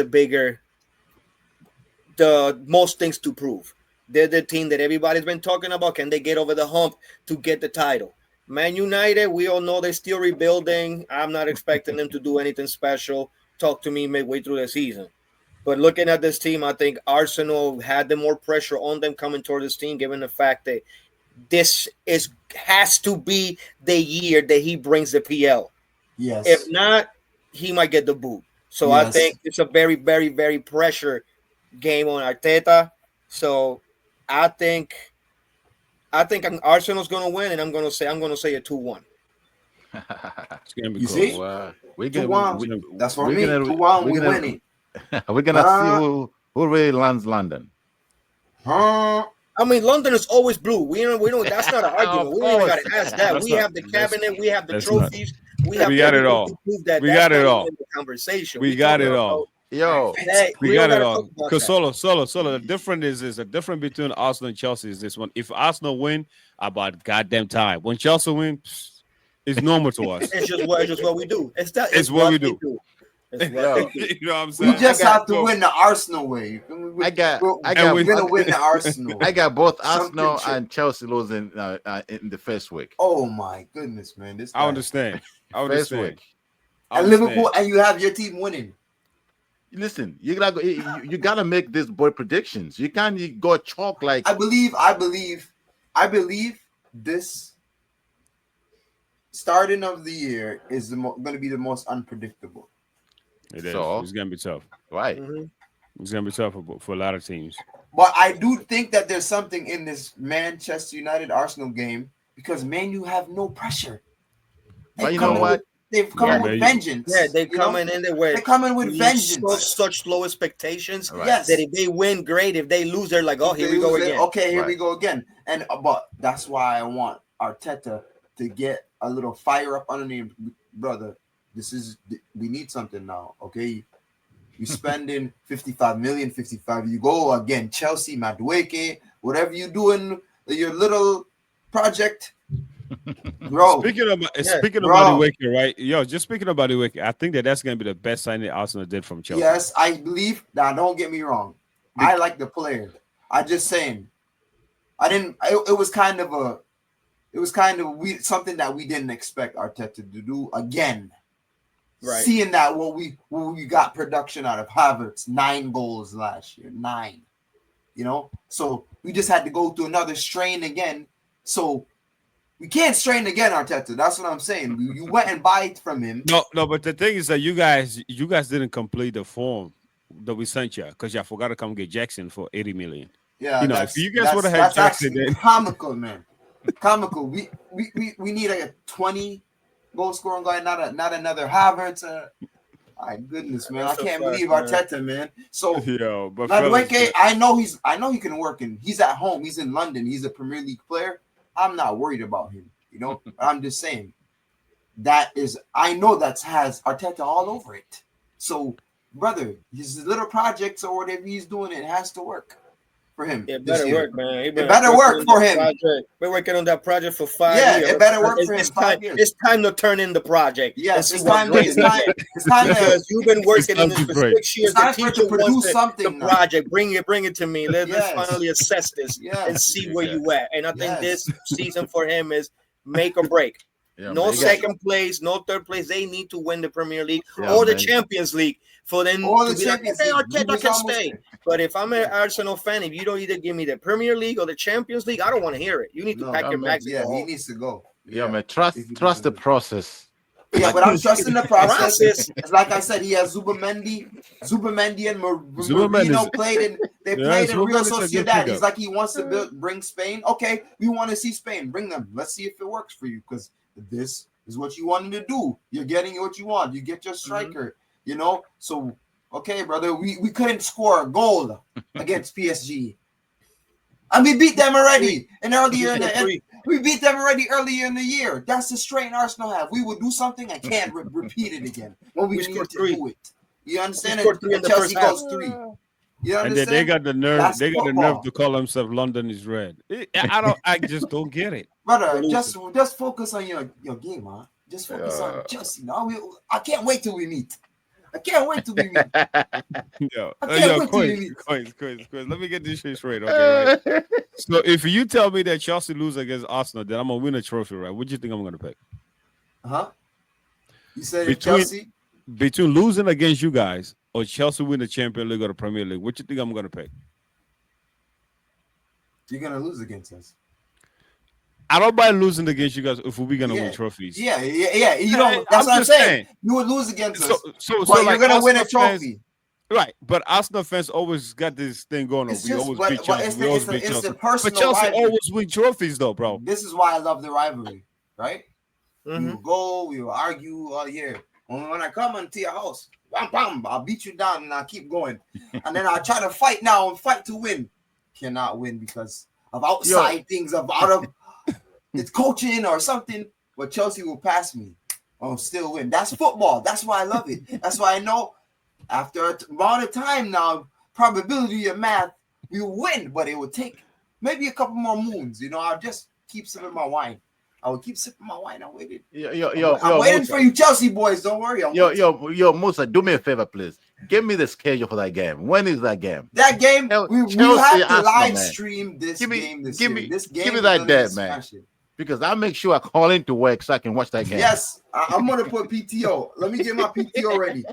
Speaker 2: the most things to prove. They're the team that everybody's been talking about. Can they get over the hump to get the title? Man United, we all know they're still rebuilding. I'm not expecting them to do anything special. Talk to me midway through the season. But looking at this team, I think Arsenal had the more pressure on them coming toward this team, given the fact that has to be the year that he brings the PL.
Speaker 3: Yes.
Speaker 2: If not, he might get the boot. So I
Speaker 3: Yes.
Speaker 2: think it's a very, very, very pressure game on Arteta. So I think Arsenal's going to win, and I'm going to say a 2-1.
Speaker 1: It's gonna be
Speaker 3: You
Speaker 1: close.
Speaker 3: see?
Speaker 4: Well,
Speaker 3: 2-1. That's for
Speaker 4: we're
Speaker 3: me.
Speaker 4: gonna-
Speaker 3: 2-1.
Speaker 4: we're
Speaker 3: We
Speaker 4: gonna-
Speaker 3: winning.
Speaker 4: we're gonna see who really lands London.
Speaker 3: Huh?
Speaker 2: I mean, London is always blue. We don't. That's not an argument.
Speaker 4: Of
Speaker 2: We don't even got
Speaker 4: course.
Speaker 2: to ask that.
Speaker 1: That's
Speaker 2: We
Speaker 1: not-
Speaker 2: have the cabinet. We have the
Speaker 1: that's not-
Speaker 2: trophies. We have
Speaker 1: We got it
Speaker 2: everything
Speaker 1: all.
Speaker 2: to prove that.
Speaker 1: We
Speaker 2: That's
Speaker 1: got it
Speaker 2: not
Speaker 1: all.
Speaker 2: even the conversation.
Speaker 1: We got
Speaker 2: talking
Speaker 1: it
Speaker 2: about-
Speaker 1: all.
Speaker 4: Yo,
Speaker 2: Hey,
Speaker 1: We
Speaker 2: don't
Speaker 1: got it
Speaker 2: gotta
Speaker 1: all.
Speaker 2: talk about
Speaker 1: Because
Speaker 2: that.
Speaker 1: solo. The difference is the difference between Arsenal and Chelsea is this one. If Arsenal win, about goddamn time. When Chelsea win, it's normal to us.
Speaker 2: It's just what we do.
Speaker 1: It's what we do.
Speaker 2: It's what
Speaker 4: Yo.
Speaker 2: they do.
Speaker 1: You know what I'm
Speaker 3: We
Speaker 1: saying?
Speaker 3: just
Speaker 2: I got-
Speaker 3: have to win the Arsenal way.
Speaker 4: I got
Speaker 3: We're gonna
Speaker 1: we-
Speaker 3: win the Arsenal.
Speaker 4: I got both
Speaker 3: Something
Speaker 4: Arsenal
Speaker 3: should-
Speaker 4: and Chelsea losing in the first week.
Speaker 3: Oh my goodness, man! This
Speaker 1: I
Speaker 3: guy.
Speaker 1: understand. I
Speaker 4: First
Speaker 1: understand.
Speaker 4: week.
Speaker 1: I
Speaker 3: And
Speaker 1: understand.
Speaker 3: Liverpool, and you have your team winning.
Speaker 4: Listen, you gotta make this boy predictions. You can't go chalk like
Speaker 3: I believe this starting of the year is going to be the most unpredictable.
Speaker 1: It is.
Speaker 4: So?
Speaker 1: It's gonna be tough.
Speaker 4: right.
Speaker 2: Mhm.
Speaker 1: It's gonna be tough for a lot of teams.
Speaker 3: But I do think that there's something in this Manchester United Arsenal game because Man U have no pressure.
Speaker 4: But you know what?
Speaker 3: They've come
Speaker 1: Yeah,
Speaker 3: in with
Speaker 1: man,
Speaker 3: vengeance.
Speaker 2: Yeah, they
Speaker 3: you know?
Speaker 2: come in there with
Speaker 3: They're coming with vengeance.
Speaker 2: such low expectations
Speaker 4: Right.
Speaker 3: Yes.
Speaker 2: that if they win, great. If they lose, they're like, oh, here we
Speaker 3: They
Speaker 2: go
Speaker 3: lose it.
Speaker 2: again.
Speaker 3: Okay, here we
Speaker 4: Right.
Speaker 3: go again. And but that's why I want Arteta to get a little fire up underneath, brother. We need something now. Okay, you spending 55 million, 55. You go again, Chelsea, Madueke, whatever you doing, your little project, bro.
Speaker 1: Speaking of
Speaker 3: bro.
Speaker 1: Madueke, right? Yo, just speaking of Madueke, I think that's gonna be the best signing Arsenal did from Chelsea.
Speaker 3: Yes, I believe. Now, don't get me wrong. I like the player. I just saying. I didn't. It was kind of something that we didn't expect Arteta to do again.
Speaker 2: Right.
Speaker 3: Seeing that what we got production out of Havertz, 9 goals last year, 9. You know, so we just had to go through another strain again. So we can't strain again, Arteta. That's what I'm saying. You went and buy it from him.
Speaker 1: No, but the thing is that you guys didn't complete the form that we sent you because y'all forgot to come get Jackson for 80 million.
Speaker 3: Yeah,
Speaker 1: You know,
Speaker 3: that's-
Speaker 1: if you guys would've had
Speaker 3: that's
Speaker 1: Jackson,
Speaker 3: actually
Speaker 1: then-
Speaker 3: comical, man. Comical. We need a 20 goal scoring guy, not another Havertz. My goodness, man,
Speaker 2: That's
Speaker 3: I
Speaker 2: a
Speaker 3: can't
Speaker 2: fact,
Speaker 3: believe
Speaker 2: man.
Speaker 3: Arteta, man. So
Speaker 1: Yo, but fellas,
Speaker 3: Madueke, I know he can work in. He's at home. He's in London. He's a Premier League player. I'm not worried about him. You know, I'm just saying I know that has Arteta all over it. So, brother, his little projects or whatever he's doing, it has to work for him.
Speaker 2: It
Speaker 3: this
Speaker 2: better
Speaker 3: year.
Speaker 2: work, man. He
Speaker 3: It better work
Speaker 2: on
Speaker 3: for
Speaker 2: that
Speaker 3: him.
Speaker 2: project. We're working on that project for 5
Speaker 3: Yeah,
Speaker 2: years.
Speaker 3: it better work for him,
Speaker 2: It's
Speaker 3: 5
Speaker 2: time.
Speaker 3: years.
Speaker 2: It's time to turn in the project.
Speaker 3: Yes,
Speaker 2: and
Speaker 3: it's
Speaker 2: see what
Speaker 3: time.
Speaker 2: great
Speaker 3: It's
Speaker 2: it is.
Speaker 3: time. It's time to.
Speaker 2: Because you've been working on
Speaker 1: time
Speaker 2: this
Speaker 1: to
Speaker 2: for
Speaker 1: break.
Speaker 2: 6 years.
Speaker 3: It's time
Speaker 2: The
Speaker 3: for it
Speaker 2: teacher
Speaker 3: to produce
Speaker 2: wants
Speaker 3: something
Speaker 2: the
Speaker 3: now.
Speaker 2: project. Bring it to me. Let's
Speaker 3: Yes.
Speaker 2: finally assess this
Speaker 3: Yes.
Speaker 2: and see where you at. And I think
Speaker 3: Yes.
Speaker 2: this season for him is make or break.
Speaker 4: Yeah,
Speaker 2: No
Speaker 4: man, you got-
Speaker 2: second place, no third place. They need to win the Premier League
Speaker 4: Yeah,
Speaker 2: or the
Speaker 4: man.
Speaker 2: Champions League for them
Speaker 3: Or
Speaker 2: to
Speaker 3: the
Speaker 2: be like,
Speaker 3: Champions
Speaker 2: okay,
Speaker 3: League. We
Speaker 2: Arteta
Speaker 3: was
Speaker 2: can
Speaker 3: almost
Speaker 2: stay.
Speaker 3: there.
Speaker 2: But if I'm an Arsenal fan, if you don't either give me the Premier League or the Champions League, I don't want to hear it. You need to
Speaker 3: No,
Speaker 2: pack your
Speaker 4: man,
Speaker 2: bags and
Speaker 3: Yeah,
Speaker 2: go
Speaker 3: he
Speaker 2: home.
Speaker 3: needs to go.
Speaker 4: Yeah, man. Trust
Speaker 3: If he
Speaker 4: the
Speaker 3: doesn't-
Speaker 4: process.
Speaker 3: Yeah, but I'm trusting the process.
Speaker 2: Process.
Speaker 3: It's like I said, he has Zubamendi and
Speaker 1: Zubimendi
Speaker 3: Marino
Speaker 1: is-
Speaker 3: played in. They
Speaker 1: Yeah,
Speaker 3: played in Real
Speaker 1: Zubimendi's a good
Speaker 3: Sociedad.
Speaker 1: pickup.
Speaker 3: He's like he wants to bring Spain. Okay, we want to see Spain. Bring them. Let's see if it works for you because this is what you wanted to do. You're getting what you want. You get your striker. You know. So okay, brother, we couldn't score a goal against PSG. And we beat them already we beat them already earlier in the year. That's the strain Arsenal have. We will do something and can't repeat it again when we need
Speaker 2: scored
Speaker 3: to
Speaker 2: 3.
Speaker 3: do it. You understand?
Speaker 2: We scored 3 in
Speaker 3: And
Speaker 2: the
Speaker 3: Chelsea
Speaker 2: first half.
Speaker 3: goes 3. You
Speaker 1: And
Speaker 3: understand?
Speaker 1: then they got the nerve.
Speaker 3: That's
Speaker 1: They got the
Speaker 3: football.
Speaker 1: nerve to call themselves London is red. I just don't get it.
Speaker 3: Brother, just focus on your game, man. Just focus on Chelsea. Now I can't wait till we meet. I can't wait till we meet.
Speaker 1: Yo,
Speaker 3: I can't wait till we
Speaker 1: Coins,
Speaker 3: meet.
Speaker 1: Let me get this shit straight, okay? Right? So if you tell me that Chelsea lose against Arsenal, then I'm gonna win a trophy, right? What do you think I'm gonna pick?
Speaker 3: Huh? You said
Speaker 1: Between-
Speaker 3: Chelsea?
Speaker 1: Between losing against you guys or Chelsea win the Champions League or the Premier League, what you think I'm gonna pick?
Speaker 3: You're gonna lose against us.
Speaker 1: I don't mind losing against you guys if we're gonna win trophies.
Speaker 3: Yeah. You don't. That's what I'm
Speaker 1: just
Speaker 3: saying. You would lose against us,
Speaker 1: So
Speaker 3: but
Speaker 1: like
Speaker 3: you're gonna win a
Speaker 1: Arsenal fans-
Speaker 3: trophy.
Speaker 1: right? But Arsenal fans always got this thing going on.
Speaker 3: It's
Speaker 1: We
Speaker 3: just,
Speaker 1: always
Speaker 3: but,
Speaker 1: beat
Speaker 3: but
Speaker 1: Chelsea.
Speaker 3: it's
Speaker 1: We always beat
Speaker 3: the
Speaker 1: Chelsea.
Speaker 3: personal
Speaker 1: But Chelsea
Speaker 3: rivalry.
Speaker 1: always win trophies, though, bro.
Speaker 3: This is why I love the rivalry, right? We
Speaker 2: Mhm.
Speaker 3: will go, we will argue all year. When I come into your house, bam, bam, I'll beat you down and I'll keep going. And then I'll try to fight now and fight to win. Cannot win because of outside things, out of it's coaching or something. But Chelsea will pass me. I'll still win. That's football. That's why I love it. That's why I know after a amount of time now, probability of math, we will win, but it will take maybe a couple more moons. You know, I'll just keep sipping my wine. I will keep sipping my wine. I waited. I'm waiting
Speaker 4: Musa.
Speaker 3: for you, Chelsea boys. Don't worry. I'm waiting.
Speaker 4: Musa, do me a favor, please. Give me the schedule for that game. When is that game?
Speaker 3: That game, we have
Speaker 4: Chelsea,
Speaker 3: to
Speaker 4: Arsenal,
Speaker 3: live
Speaker 4: man.
Speaker 3: stream this
Speaker 4: Give me-
Speaker 3: game this
Speaker 4: give
Speaker 3: year.
Speaker 4: me-
Speaker 3: This game
Speaker 4: give me
Speaker 3: is
Speaker 4: that
Speaker 3: gonna
Speaker 4: dead,
Speaker 3: be
Speaker 4: man.
Speaker 3: smashing.
Speaker 4: Because I'll make sure I call into work so I can watch that game.
Speaker 3: Yes, I'm gonna put PTO. Let me get my PTO ready.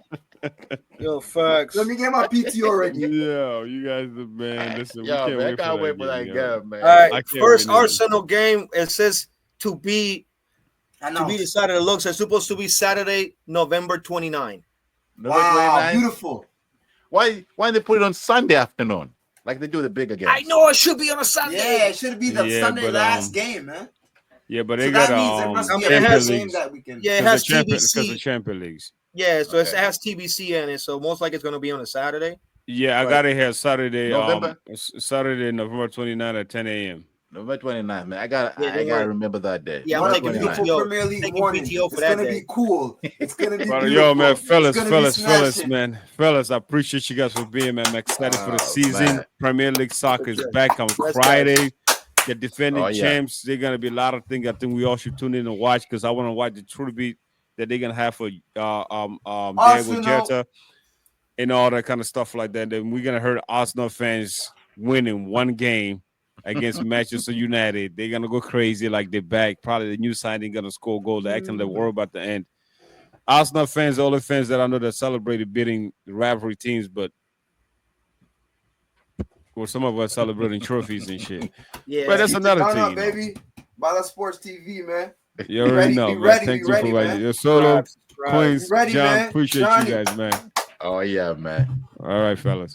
Speaker 2: Yo, facts.
Speaker 3: Let me get my PTO ready.
Speaker 1: Yo, you guys are man. Listen, we can't wait
Speaker 4: I can't
Speaker 1: for
Speaker 4: wait for that
Speaker 1: yo.
Speaker 4: game, man.
Speaker 2: All
Speaker 1: I
Speaker 2: right,
Speaker 1: can't
Speaker 2: first
Speaker 1: wait either.
Speaker 2: Arsenal game. It says to be decided. It looks it's supposed to be Saturday, November 29.
Speaker 4: November
Speaker 3: Wow,
Speaker 4: 29th?
Speaker 3: beautiful.
Speaker 4: Why they put it on Sunday afternoon like they do the bigger games?
Speaker 2: I know it should be on a Sunday.
Speaker 3: Yeah, it should be the
Speaker 1: Yeah,
Speaker 3: Sunday
Speaker 1: but,
Speaker 3: last game, man.
Speaker 1: Yeah, but
Speaker 3: So
Speaker 1: they
Speaker 3: that
Speaker 1: got
Speaker 3: means there must be a
Speaker 2: Champions
Speaker 3: better
Speaker 1: Champions
Speaker 3: game
Speaker 1: Leagues.
Speaker 3: that we can.
Speaker 2: Yeah, it has
Speaker 1: because
Speaker 2: TBC.
Speaker 1: the Champions Leagues.
Speaker 2: Yeah, so it
Speaker 3: Okay.
Speaker 2: has TBC in it. So most likely it's going to be on a Saturday.
Speaker 1: Yeah, I
Speaker 2: Right.
Speaker 1: got it here Saturday.
Speaker 4: November?
Speaker 1: Saturday, November 29 at 10 a.m.
Speaker 4: November 29th, man. I
Speaker 2: Yeah,
Speaker 4: gotta
Speaker 2: don't worry.
Speaker 4: remember that day.
Speaker 2: Yeah, I'm
Speaker 3: What a
Speaker 2: taking
Speaker 4: November 29th.
Speaker 2: PTO.
Speaker 3: Premier League
Speaker 2: Taking
Speaker 3: morning.
Speaker 2: PTO for
Speaker 3: It's
Speaker 2: that
Speaker 3: gonna
Speaker 2: day.
Speaker 3: be cool. It's gonna be
Speaker 1: Brother,
Speaker 3: beautiful.
Speaker 1: yo, man,
Speaker 3: It's gonna be
Speaker 1: fellas,
Speaker 3: smashing.
Speaker 1: man. Fellas, I appreciate you guys for being, man. I'm excited for the
Speaker 4: Oh,
Speaker 1: season.
Speaker 4: man.
Speaker 1: Premier League soccer is
Speaker 2: Okay.
Speaker 1: back on
Speaker 2: Let's go.
Speaker 1: Friday. The defending
Speaker 4: Oh, yeah.
Speaker 1: champs. They're gonna be a lot of things. I think we all should tune in and watch because I want to watch the tribute that they're gonna have for Diego
Speaker 3: Arsenal.
Speaker 1: Jota and all that kind of stuff like that. Then we're gonna hear Arsenal fans winning one game against Manchester United. They're gonna go crazy like they're back. Probably the new signing gonna score a goal. They're acting like worried about the end. Arsenal fans, all the fans that I know that celebrated beating the rivalry teams, but well, some of us celebrating trophies and shit.
Speaker 2: Yeah,
Speaker 1: But that's
Speaker 3: Keep
Speaker 1: another
Speaker 3: it on
Speaker 1: thing,
Speaker 3: up,
Speaker 1: you know.
Speaker 3: baby. Bala Sports TV, man.
Speaker 1: You already
Speaker 3: ready,
Speaker 1: know,
Speaker 3: be
Speaker 1: man.
Speaker 3: ready,
Speaker 1: Thank
Speaker 3: be
Speaker 1: you
Speaker 3: ready,
Speaker 1: for writing
Speaker 3: man.
Speaker 1: your solo.
Speaker 2: Subscribe.
Speaker 1: Queens,
Speaker 3: Be ready,
Speaker 1: John,
Speaker 3: man.
Speaker 1: appreciate
Speaker 3: Johnny.
Speaker 1: you guys, man.
Speaker 4: Oh yeah, man.
Speaker 1: All right, fellas.